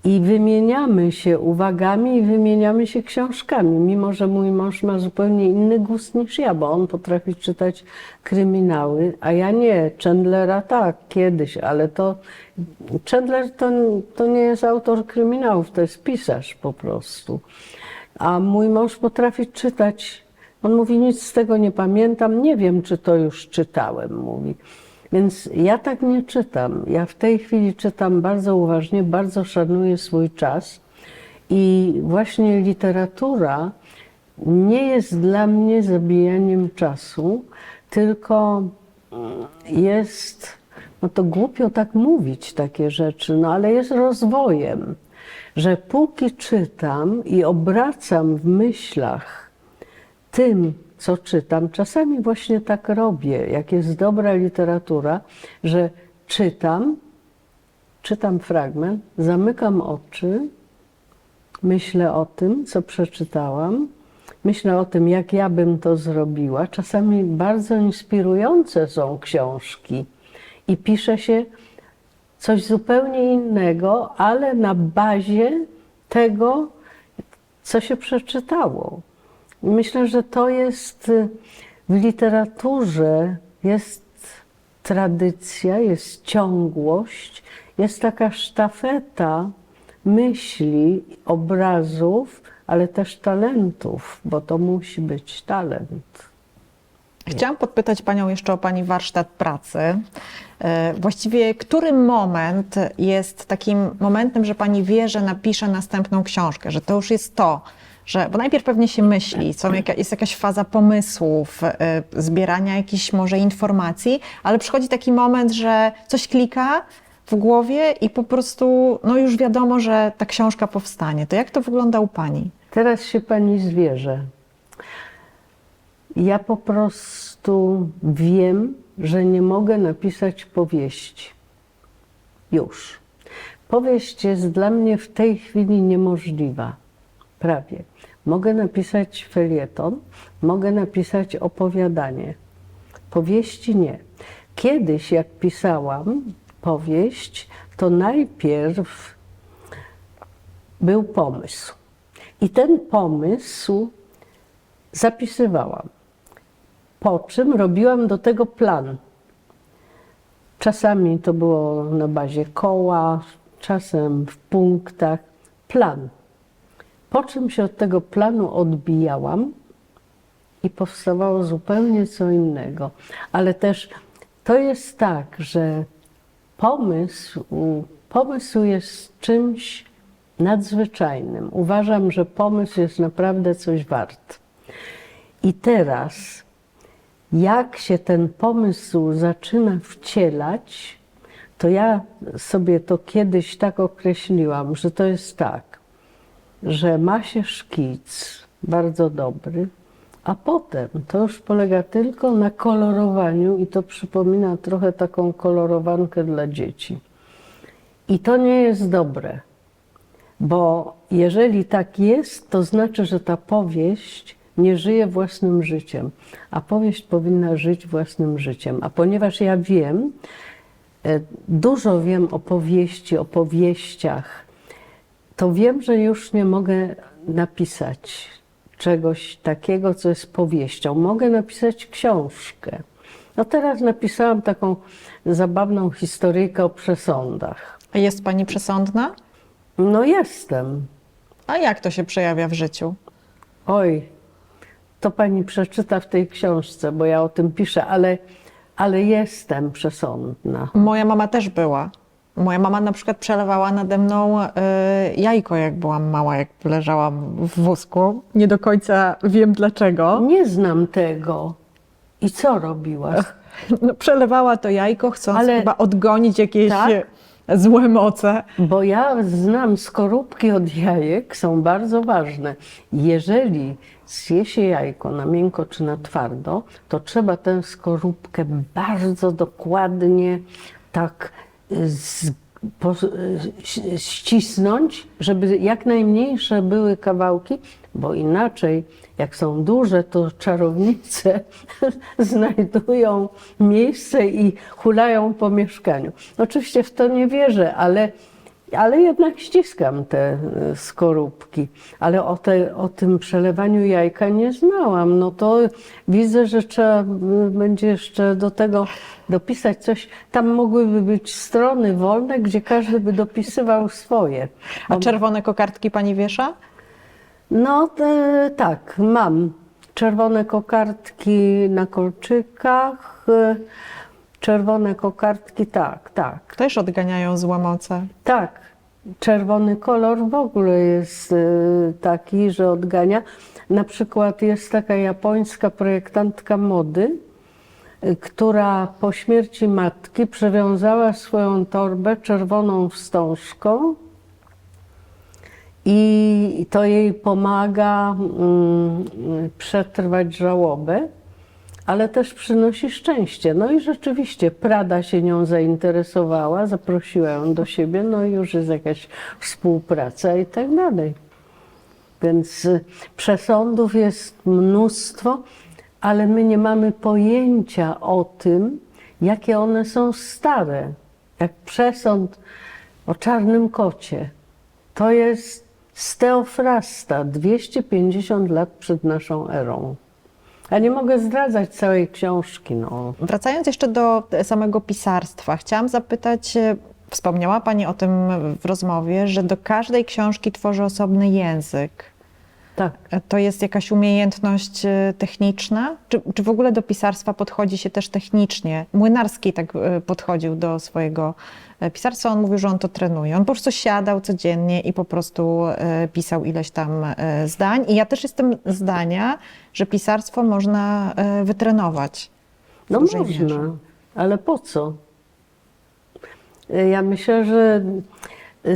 i wymieniamy się uwagami i wymieniamy się książkami, mimo że mój mąż ma zupełnie inny gust niż ja, bo on potrafi czytać kryminały, a ja nie. Chandlera tak, kiedyś, ale to Chandler to nie jest autor kryminałów, to jest pisarz po prostu. A mój mąż potrafi czytać, on mówi, nic z tego nie pamiętam, nie wiem, czy to już czytałem, mówi. Więc ja tak nie czytam. Ja w tej chwili czytam bardzo uważnie, bardzo szanuję swój czas i właśnie literatura nie jest dla mnie zabijaniem czasu, tylko jest, no to głupio tak mówić takie rzeczy, no ale jest rozwojem, że póki czytam i obracam w myślach tym, co czytam. Czasami właśnie tak robię, jak jest dobra literatura, że czytam fragment, zamykam oczy, myślę o tym, co przeczytałam, myślę o tym, jak ja bym to zrobiła. Czasami bardzo inspirujące są książki i pisze się coś zupełnie innego, ale na bazie tego, co się przeczytało. Myślę, że to jest w literaturze, jest tradycja, jest ciągłość, jest taka sztafeta myśli, obrazów, ale też talentów, bo to musi być talent. Chciałam podpytać Panią jeszcze o Pani warsztat pracy. Właściwie który moment jest takim momentem, że Pani wie, że napisze następną książkę, że to już jest to, że, bo najpierw pewnie się myśli, jest jakaś faza pomysłów, zbierania jakichś może informacji, ale przychodzi taki moment, że coś klika w głowie i po prostu no już wiadomo, że ta książka powstanie. To jak to wygląda u Pani? Teraz się pani zwierzę. Ja po prostu wiem, że nie mogę napisać powieści. Już. Powieść jest dla mnie w tej chwili niemożliwa. Prawie. Mogę napisać felieton, mogę napisać opowiadanie. Powieści nie. Kiedyś, jak pisałam powieść, to najpierw był pomysł. I ten pomysł zapisywałam. Po czym robiłam do tego plan. Czasami to było na bazie koła, czasem w punktach. Plan. Po czym się od tego planu odbijałam i powstawało zupełnie co innego. Ale też to jest tak, że pomysł jest czymś nadzwyczajnym. Uważam, że pomysł jest naprawdę coś wart. I teraz, jak się ten pomysł zaczyna wcielać, to ja sobie to kiedyś tak określiłam, że to jest tak, że ma się szkic bardzo dobry, a potem to już polega tylko na kolorowaniu i to przypomina trochę taką kolorowankę dla dzieci. I to nie jest dobre, bo jeżeli tak jest, to znaczy, że ta powieść nie żyje własnym życiem, a powieść powinna żyć własnym życiem. A ponieważ ja wiem, dużo wiem o powieści, o powieściach, to wiem, że już nie mogę napisać czegoś takiego, co jest powieścią. Mogę napisać książkę. No teraz napisałam taką zabawną historyjkę o przesądach. A jest Pani przesądna? No jestem. A jak to się przejawia w życiu? Oj, to pani przeczyta w tej książce, bo ja o tym piszę, ale jestem przesądna. Moja mama też była. Moja mama na przykład przelewała nade mną jajko, jak byłam mała, jak leżałam w wózku. Nie do końca wiem dlaczego. Nie znam tego. I co robiłaś? No, przelewała to jajko, chcąc Ale- chyba odgonić jakieś Tak? złe moce. Bo ja znam skorupki od jajek, są bardzo ważne. Jeżeli zje się jajko na miękko czy na twardo, to trzeba tę skorupkę bardzo dokładnie tak ścisnąć, żeby jak najmniejsze były kawałki, bo inaczej, jak są duże, to czarownice znajdują miejsce i hulają po mieszkaniu. Oczywiście w to nie wierzę, ale jednak ściskam te skorupki. Ale o tym przelewaniu jajka nie znałam. No to widzę, że trzeba będzie jeszcze do tego dopisać coś. Tam mogłyby być strony wolne, gdzie każdy by dopisywał swoje. A czerwone kokardki Pani wiesza? No tak, mam czerwone kokardki na kolczykach, czerwone kokardki, tak. Też odganiają złe moce. Tak, czerwony kolor w ogóle jest taki, że odgania. Na przykład jest taka japońska projektantka mody, która po śmierci matki przewiązała swoją torbę czerwoną wstążką i to jej pomaga przetrwać żałobę, ale też przynosi szczęście. No i rzeczywiście Prada się nią zainteresowała, zaprosiła ją do siebie, no i już jest jakaś współpraca i tak dalej. Więc przesądów jest mnóstwo, ale my nie mamy pojęcia o tym, jakie one są stare. Jak przesąd o czarnym kocie. To jest z Teofrasta, 250 lat przed naszą erą. Ja nie mogę zdradzać całej książki. No. Wracając jeszcze do samego pisarstwa, chciałam zapytać, wspomniała Pani o tym w rozmowie, że do każdej książki tworzy osobny język. Tak. To jest jakaś umiejętność techniczna? Czy w ogóle do pisarstwa podchodzi się też technicznie? Młynarski tak podchodził do swojego pisarstwa. On mówił, że on to trenuje. On po prostu siadał codziennie i po prostu pisał ileś tam zdań. I ja też jestem zdania, że pisarstwo można wytrenować. w No dużej można, mierze. ale po co? Ja myślę, że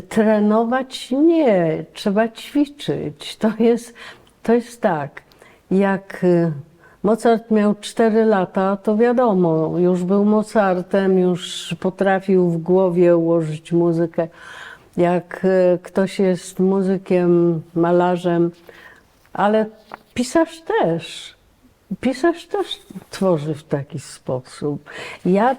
trenować nie, trzeba ćwiczyć. To jest tak, jak Mozart miał 4 lata, to wiadomo, już był Mozartem, już potrafił w głowie ułożyć muzykę. Jak ktoś jest muzykiem, malarzem, ale pisarz też. Pisarz też tworzy w taki sposób. Ja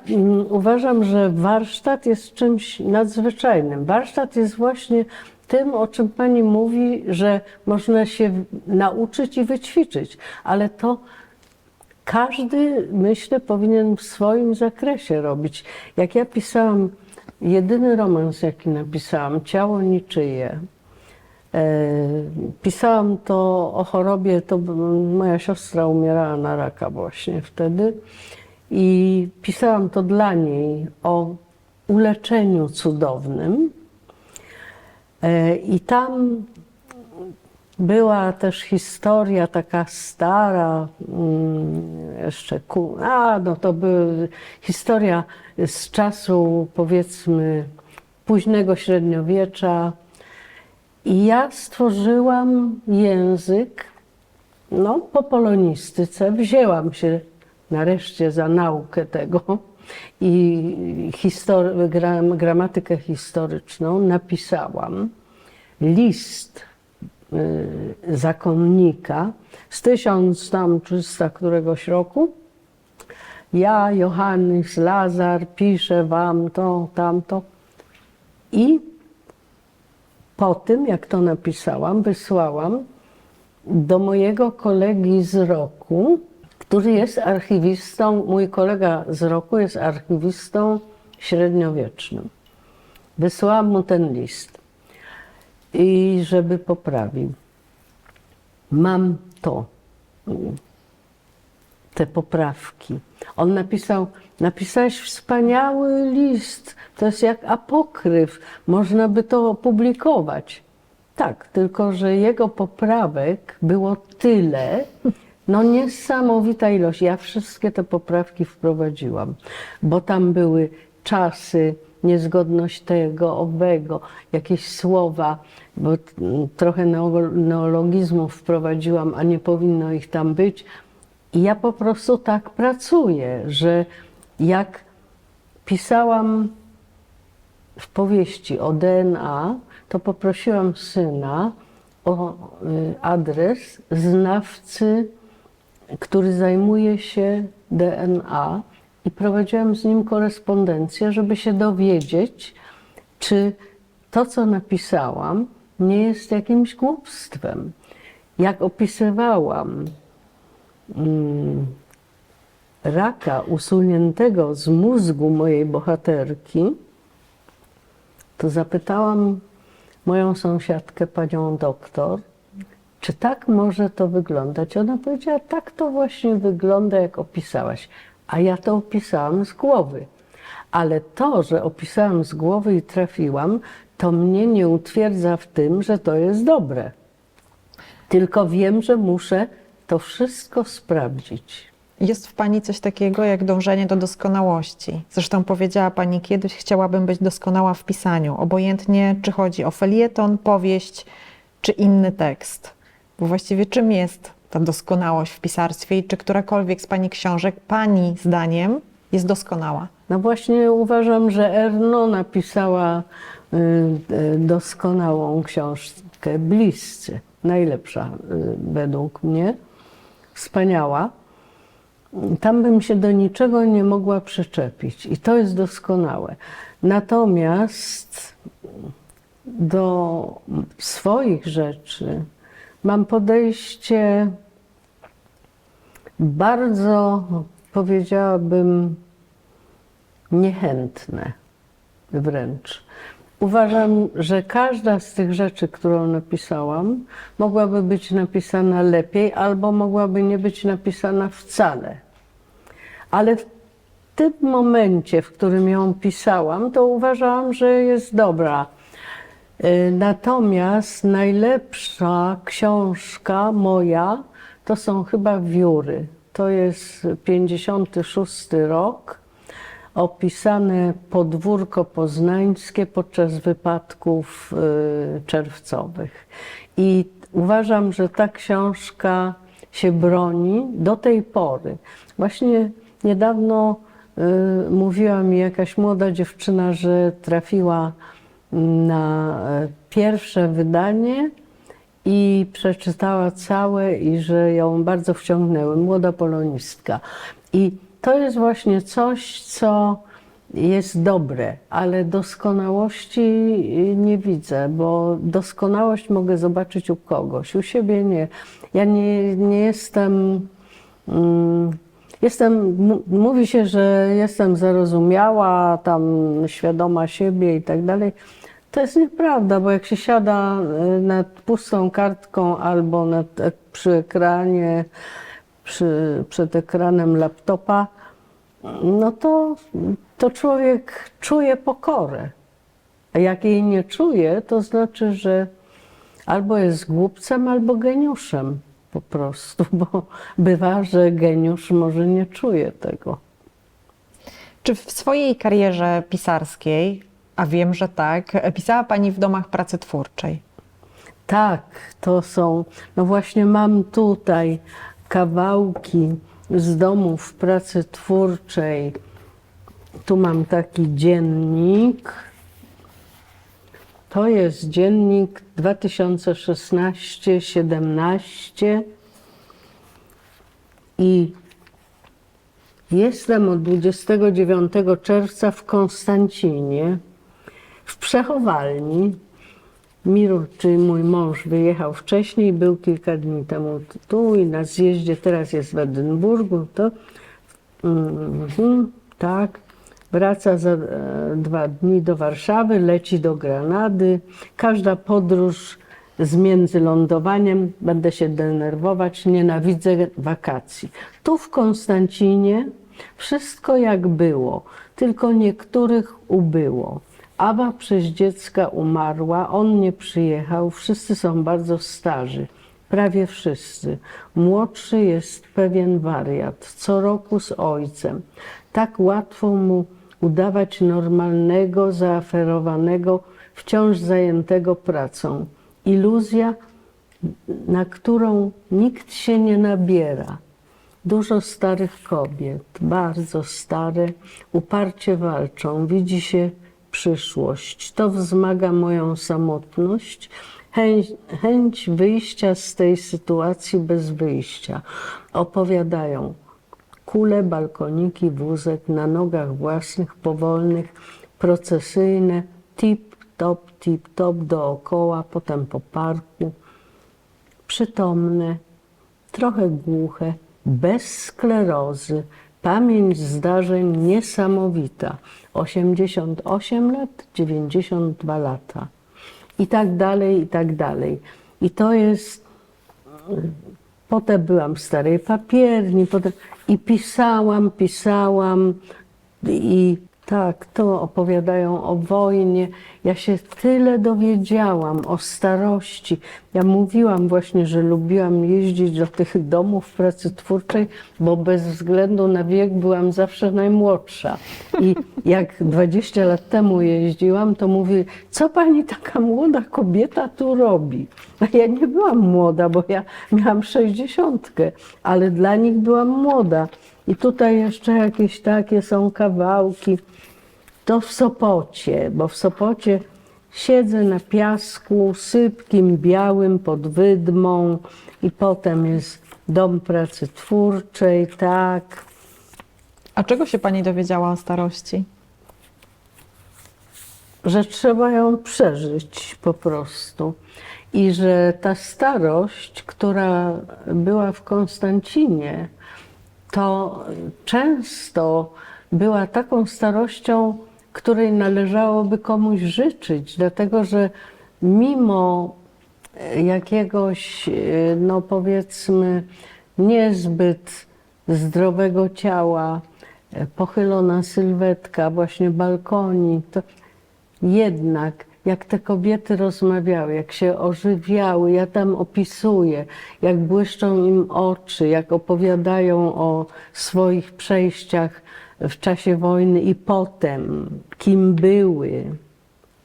uważam, że warsztat jest czymś nadzwyczajnym. Warsztat jest właśnie tym, o czym pani mówi, że można się nauczyć i wyćwiczyć, ale to każdy, myślę, powinien w swoim zakresie robić. Jak ja pisałam, jedyny romans, jaki napisałam, Ciało niczyje, pisałam to o chorobie, to moja siostra umierała na raka właśnie wtedy i pisałam to dla niej o uleczeniu cudownym. I tam była też historia taka stara, jeszcze no to była historia z czasu, powiedzmy, późnego średniowiecza. I ja stworzyłam język, no, po polonistyce. Wzięłam się nareszcie za naukę tego i gramatykę historyczną. Napisałam list zakonnika z 1300 któregoś roku. Ja, Johannes Lazar, piszę wam to, tamto. I po tym, jak to napisałam, wysłałam do mojego kolegi z roku, który jest archiwistą, mój kolega z roku jest archiwistą średniowiecznym. Wysłałam mu ten list i żeby poprawił. Mam to, te poprawki. On napisał, napisałeś wspaniały list, to jest jak apokryf, można by to opublikować. Tak, tylko że jego poprawek było tyle, no niesamowita ilość. Ja wszystkie te poprawki wprowadziłam, bo tam były czasy, niezgodność tego, owego, jakieś słowa, bo trochę neologizmów wprowadziłam, a nie powinno ich tam być. I ja po prostu tak pracuję, że jak pisałam w powieści o DNA, to poprosiłam syna o adres znawcy, który zajmuje się DNA i prowadziłam z nim korespondencję, żeby się dowiedzieć, czy to, co napisałam, nie jest jakimś głupstwem. Jak opisywałam raka usuniętego z mózgu mojej bohaterki, to zapytałam moją sąsiadkę, panią doktor, czy tak może to wyglądać? Ona powiedziała, tak to właśnie wygląda, jak opisałaś. A ja to opisałam z głowy. Ale to, że opisałam z głowy i trafiłam, to mnie nie utwierdza w tym, że to jest dobre. Tylko wiem, że muszę to wszystko sprawdzić. Jest w pani coś takiego jak dążenie do doskonałości. Zresztą powiedziała pani kiedyś, chciałabym być doskonała w pisaniu. Obojętnie, czy chodzi o felieton, powieść, czy inny tekst. Bo właściwie czym jest ta doskonałość w pisarstwie i czy którakolwiek z pani książek, pani zdaniem, jest doskonała? No właśnie uważam, że Erno napisała doskonałą książkę, Bliscy. Najlepsza według mnie. Wspaniała. Tam bym się do niczego nie mogła przyczepić i to jest doskonałe. Natomiast do swoich rzeczy mam podejście bardzo, powiedziałabym, niechętne wręcz. Uważam, że każda z tych rzeczy, którą napisałam, mogłaby być napisana lepiej albo mogłaby nie być napisana wcale. Ale w tym momencie, w którym ją pisałam, to uważałam, że jest dobra. Natomiast najlepsza książka moja to są chyba Wióry. To jest 56 rok, opisane podwórko poznańskie podczas wypadków czerwcowych. I uważam, że ta książka się broni do tej pory. Właśnie niedawno mówiła mi jakaś młoda dziewczyna, że trafiła na pierwsze wydanie i przeczytała całe i że ją bardzo wciągnęły. Młoda polonistka. I to jest właśnie coś, co jest dobre, ale doskonałości nie widzę, bo doskonałość mogę zobaczyć u kogoś, u siebie nie. Ja nie jestem... Mówi się, że jestem zarozumiała, tam świadoma siebie i tak dalej. To jest nieprawda, bo jak się siada nad pustą kartką albo przy ekranie, przed ekranem laptopa, no to człowiek czuje pokorę. A jak jej nie czuje, to znaczy, że albo jest głupcem, albo geniuszem po prostu, bo bywa, że geniusz może nie czuje tego. Czy w swojej karierze pisarskiej, a wiem, że tak, pisała Pani w domach pracy twórczej? Tak, to są, no właśnie mam tutaj kawałki z domów pracy twórczej. Tu mam taki dziennik. To jest dziennik 2016-17 i jestem od 29 czerwca w Konstancinie, w przechowalni. Mirur, czyli mój mąż, wyjechał wcześniej, był kilka dni temu tu i na zjeździe, teraz jest w Edynburgu, to tak, wraca za 2 dni do Warszawy, leci do Granady. Każda podróż z międzylądowaniem, będę się denerwować, nienawidzę wakacji. Tu w Konstancinie wszystko jak było, tylko niektórych ubyło. Awa przez dziecka umarła, on nie przyjechał, wszyscy są bardzo starzy, prawie wszyscy. Młodszy jest pewien wariat, co roku z ojcem. Tak łatwo mu udawać normalnego, zaaferowanego, wciąż zajętego pracą. Iluzja, na którą nikt się nie nabiera. Dużo starych kobiet, bardzo stare, uparcie walczą, widzi się przyszłość. To wzmaga moją samotność, chęć wyjścia z tej sytuacji bez wyjścia. Opowiadają kule, balkoniki, wózek, na nogach własnych, powolnych, procesyjne, tip-top dookoła, potem po parku. Przytomne, trochę głuche, bez sklerozy, pamięć zdarzeń niesamowita. 88 lat, 92 lata. I tak dalej, i tak dalej. I to jest... Potem byłam w Starej Papierni, potem i pisałam i tak, to opowiadają o wojnie. Ja się tyle dowiedziałam o starości. Ja mówiłam właśnie, że lubiłam jeździć do tych domów pracy twórczej, bo bez względu na wiek byłam zawsze najmłodsza. I jak 20 lat temu jeździłam, to mówili, co pani taka młoda kobieta tu robi? A ja nie byłam młoda, bo ja miałam 60, ale dla nich byłam młoda. I tutaj jeszcze jakieś takie są kawałki. To w Sopocie, bo w Sopocie siedzę na piasku sypkim, białym pod Wydmą i potem jest dom pracy twórczej, tak. A czego się Pani dowiedziała o starości? Że trzeba ją przeżyć po prostu. I że ta starość, która była w Konstancinie, to często była taką starością, której należałoby komuś życzyć, dlatego że mimo jakiegoś, no powiedzmy, niezbyt zdrowego ciała, pochylona sylwetka, właśnie balkoni, to jednak jak te kobiety rozmawiały, jak się ożywiały, ja tam opisuję, jak błyszczą im oczy, jak opowiadają o swoich przejściach w czasie wojny i potem, kim były.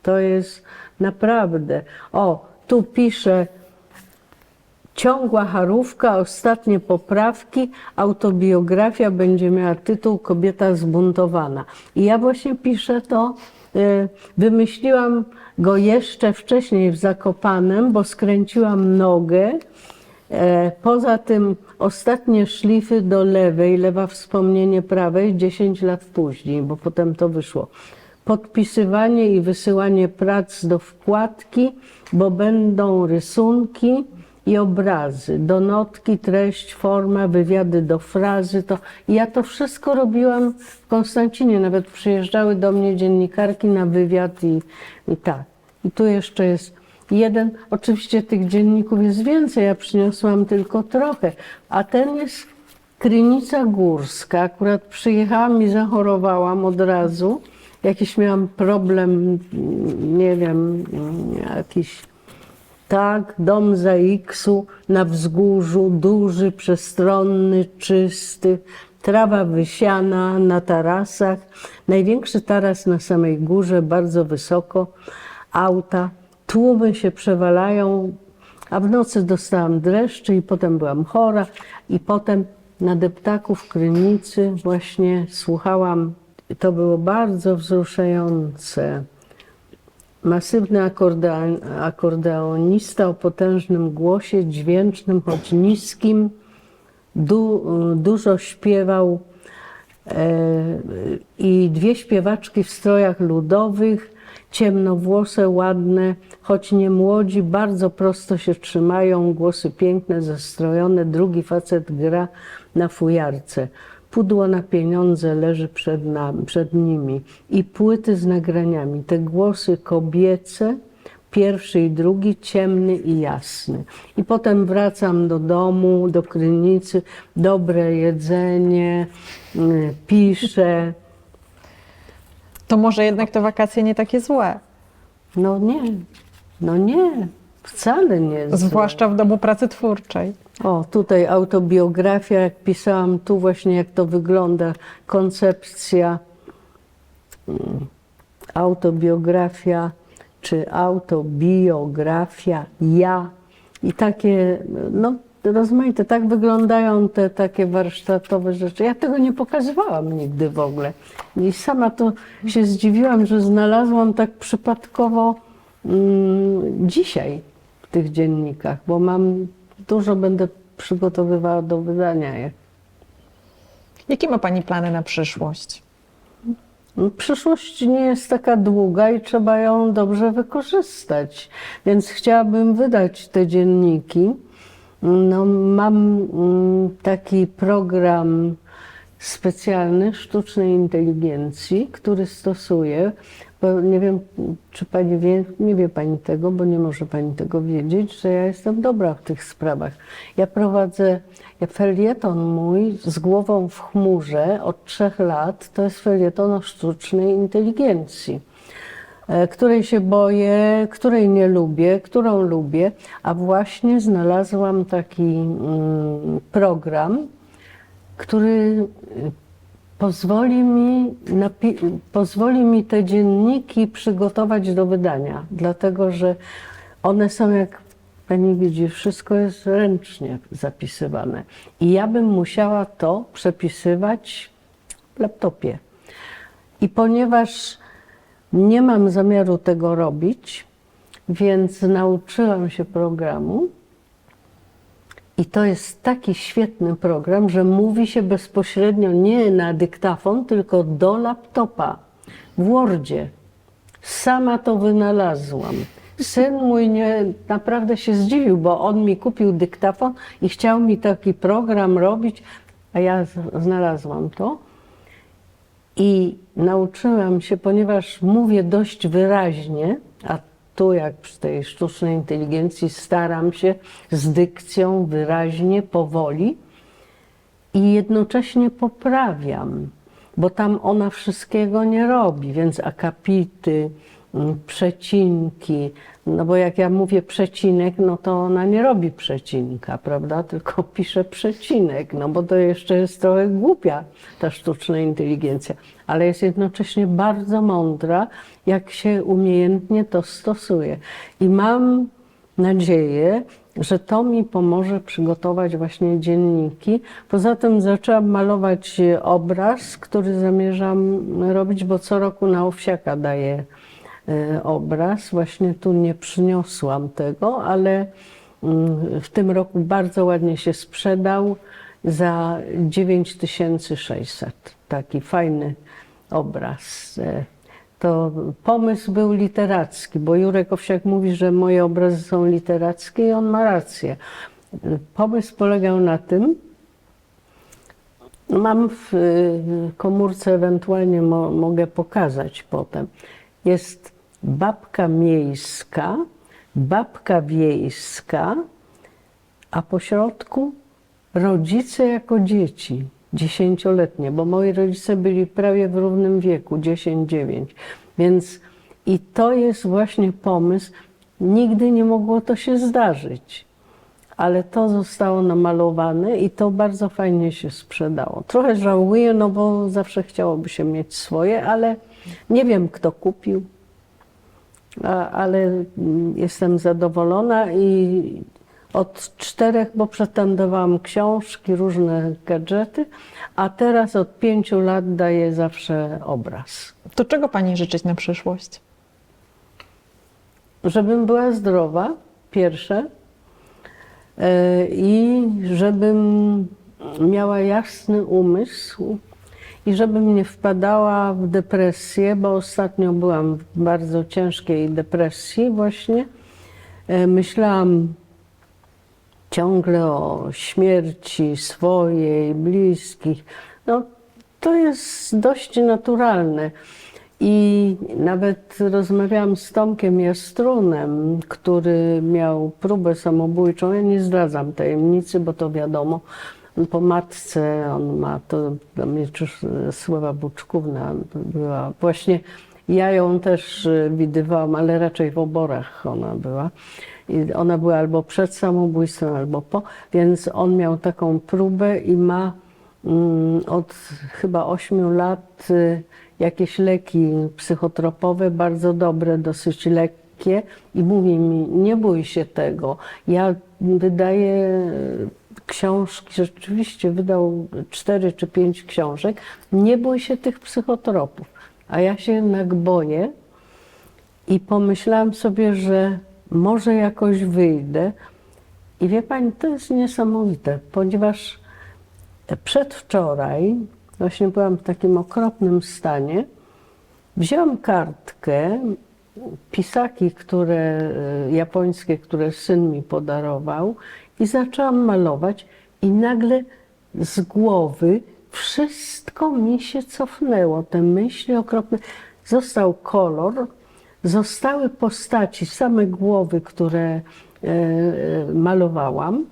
To jest naprawdę... O, tu pisze: ciągła charówka, ostatnie poprawki, autobiografia będzie miała tytuł Kobieta zbuntowana. I ja właśnie piszę to, wymyśliłam go jeszcze wcześniej w Zakopanem, bo skręciłam nogę. Poza tym ostatnie szlify do lewej, lewa wspomnienie prawej 10 lat później, bo potem to wyszło. Podpisywanie i wysyłanie prac do wkładki, bo będą rysunki i obrazy, donotki, treść, forma, wywiady do frazy. I ja to wszystko robiłam w Konstancinie, nawet przyjeżdżały do mnie dziennikarki na wywiad i tak. I tu jeszcze jest jeden, oczywiście tych dzienników jest więcej, ja przyniosłam tylko trochę, a ten jest Krynica Górska. Akurat przyjechałam i zachorowałam od razu. Jakiś miałam problem, nie wiem, jakiś... Tak, dom ZAIKS-u na wzgórzu, duży, przestronny, czysty, trawa wysiana na tarasach, największy taras na samej górze, bardzo wysoko, auta, tłumy się przewalają, a w nocy dostałam dreszczy i potem byłam chora i potem na deptaku w Krynicy właśnie słuchałam, to było bardzo wzruszające. Masywny akordeonista o potężnym głosie, dźwięcznym, choć niskim, dużo śpiewał i dwie śpiewaczki w strojach ludowych, ciemnowłose, ładne, choć nie młodzi, bardzo prosto się trzymają, głosy piękne, zestrojone, drugi facet gra na fujarce. Pudło na pieniądze leży przed nimi i płyty z nagraniami. Te głosy kobiece, pierwszy i drugi, ciemny i jasny. I potem wracam do domu, do Krynicy, dobre jedzenie, piszę. To może jednak te wakacje nie takie złe, No nie, wcale nie. zwłaszcza w domu pracy twórczej. O, tutaj autobiografia, jak pisałam tu właśnie, jak to wygląda, koncepcja, autobiografia czy autobiografia, ja i takie, no rozmaite, tak wyglądają te takie warsztatowe rzeczy. Ja tego nie pokazywałam nigdy w ogóle i sama to się zdziwiłam, że znalazłam tak przypadkowo dzisiaj w tych dziennikach, bo dużo będę przygotowywała do wydania. Jakie ma Pani plany na przyszłość? Przyszłość nie jest taka długa i trzeba ją dobrze wykorzystać, więc chciałabym wydać te dzienniki. No, mam taki program specjalny sztucznej inteligencji, który stosuję, bo nie wiem, czy Pani wie, nie wie Pani tego, bo nie może Pani tego wiedzieć, że ja jestem dobra w tych sprawach. Ja prowadzę felieton mój z głową w chmurze od 3 lat, to jest felieton o sztucznej inteligencji, której się boję, której nie lubię, którą lubię, a właśnie znalazłam taki program, który pozwoli mi te dzienniki przygotować do wydania, dlatego że one są, jak Pani widzi, wszystko jest ręcznie zapisywane. I ja bym musiała to przepisywać w laptopie. I ponieważ nie mam zamiaru tego robić, więc nauczyłam się programu. I to jest taki świetny program, że mówi się bezpośrednio nie na dyktafon, tylko do laptopa w Wordzie. Sama to wynalazłam. Syn mój naprawdę się zdziwił, bo on mi kupił dyktafon i chciał mi taki program robić, a ja znalazłam to. I nauczyłam się, ponieważ mówię dość wyraźnie, a tu jak przy tej sztucznej inteligencji staram się z dykcją wyraźnie, powoli i jednocześnie poprawiam, bo tam ona wszystkiego nie robi, więc akapity, przecinki, no bo jak ja mówię przecinek, no to ona nie robi przecinka, prawda, tylko pisze przecinek, no bo to jeszcze jest trochę głupia ta sztuczna inteligencja, ale jest jednocześnie bardzo mądra, jak się umiejętnie to stosuje. I mam nadzieję, że to mi pomoże przygotować właśnie dzienniki. Poza tym zaczęłam malować obraz, który zamierzam robić, bo co roku na Owsiaka daję obraz. Właśnie tu nie przyniosłam tego, ale w tym roku bardzo ładnie się sprzedał za 9600. Taki fajny obraz. To pomysł był literacki, bo Jurek Owsiak mówi, że moje obrazy są literackie i on ma rację. Pomysł polegał na tym, mam w komórce, ewentualnie mogę pokazać potem, jest babka miejska, babka wiejska, a po środku rodzice jako dzieci. 10-letnie, bo moi rodzice byli prawie w równym wieku, 10-9. Więc i to jest właśnie pomysł, nigdy nie mogło to się zdarzyć, ale to zostało namalowane i to bardzo fajnie się sprzedało. Trochę żałuję, no bo zawsze chciałoby się mieć swoje, ale nie wiem, kto kupił, ale jestem zadowolona i od 4, bo pretendowałam książki, różne gadżety, a teraz od 5 lat daję zawsze obraz. To czego pani życzyć na przyszłość? Żebym była zdrowa, pierwsze, i żebym miała jasny umysł i żebym nie wpadała w depresję, bo ostatnio byłam w bardzo ciężkiej depresji właśnie. Myślałam ciągle o śmierci swojej, bliskich. No, to jest dość naturalne. I nawet rozmawiałam z Tomkiem Jastrunem, który miał próbę samobójczą. Ja nie zdradzam tajemnicy, bo to wiadomo. Po matce on ma, to Sława Buczkówna była. Właśnie ja ją też widywałam, ale raczej w oborach ona była. I ona była albo przed samobójstwem, albo po, więc on miał taką próbę i ma od chyba 8 lat jakieś leki psychotropowe, bardzo dobre, dosyć lekkie i mówi mi, nie bój się tego. Ja wydaję książki, rzeczywiście wydał 4 czy 5 książek, nie bój się tych psychotropów. A ja się jednak boję i pomyślałam sobie, że może jakoś wyjdę. I wie pani, to jest niesamowite, ponieważ przedwczoraj, właśnie byłam w takim okropnym stanie, wzięłam kartkę, pisaki, japońskie, które syn mi podarował i zaczęłam malować i nagle z głowy wszystko mi się cofnęło, te myśli okropne. Został kolor, zostały postaci, same głowy, które malowałam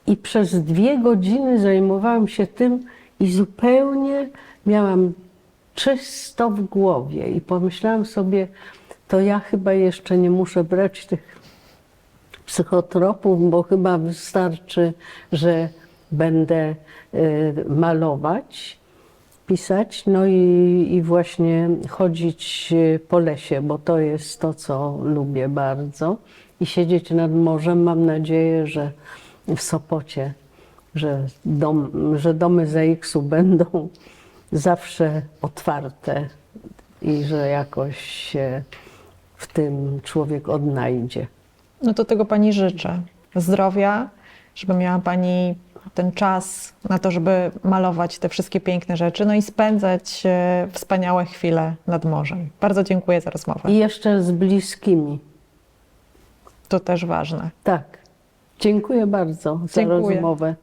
i przez 2 godziny zajmowałam się tym i zupełnie miałam czysto w głowie i pomyślałam sobie, to ja chyba jeszcze nie muszę brać tych psychotropów, bo chyba wystarczy, że będę malować, pisać, no i właśnie chodzić po lesie, bo to jest to, co lubię bardzo. I siedzieć nad morzem, mam nadzieję, że w Sopocie, że domy ZAX-u będą zawsze otwarte i że jakoś się w tym człowiek odnajdzie. No to tego pani życzę. Zdrowia, żeby miała pani ten czas na to, żeby malować te wszystkie piękne rzeczy, no i spędzać wspaniałe chwile nad morzem. Bardzo dziękuję za rozmowę. I jeszcze z bliskimi. To też ważne. Tak. Dziękuję bardzo za rozmowę.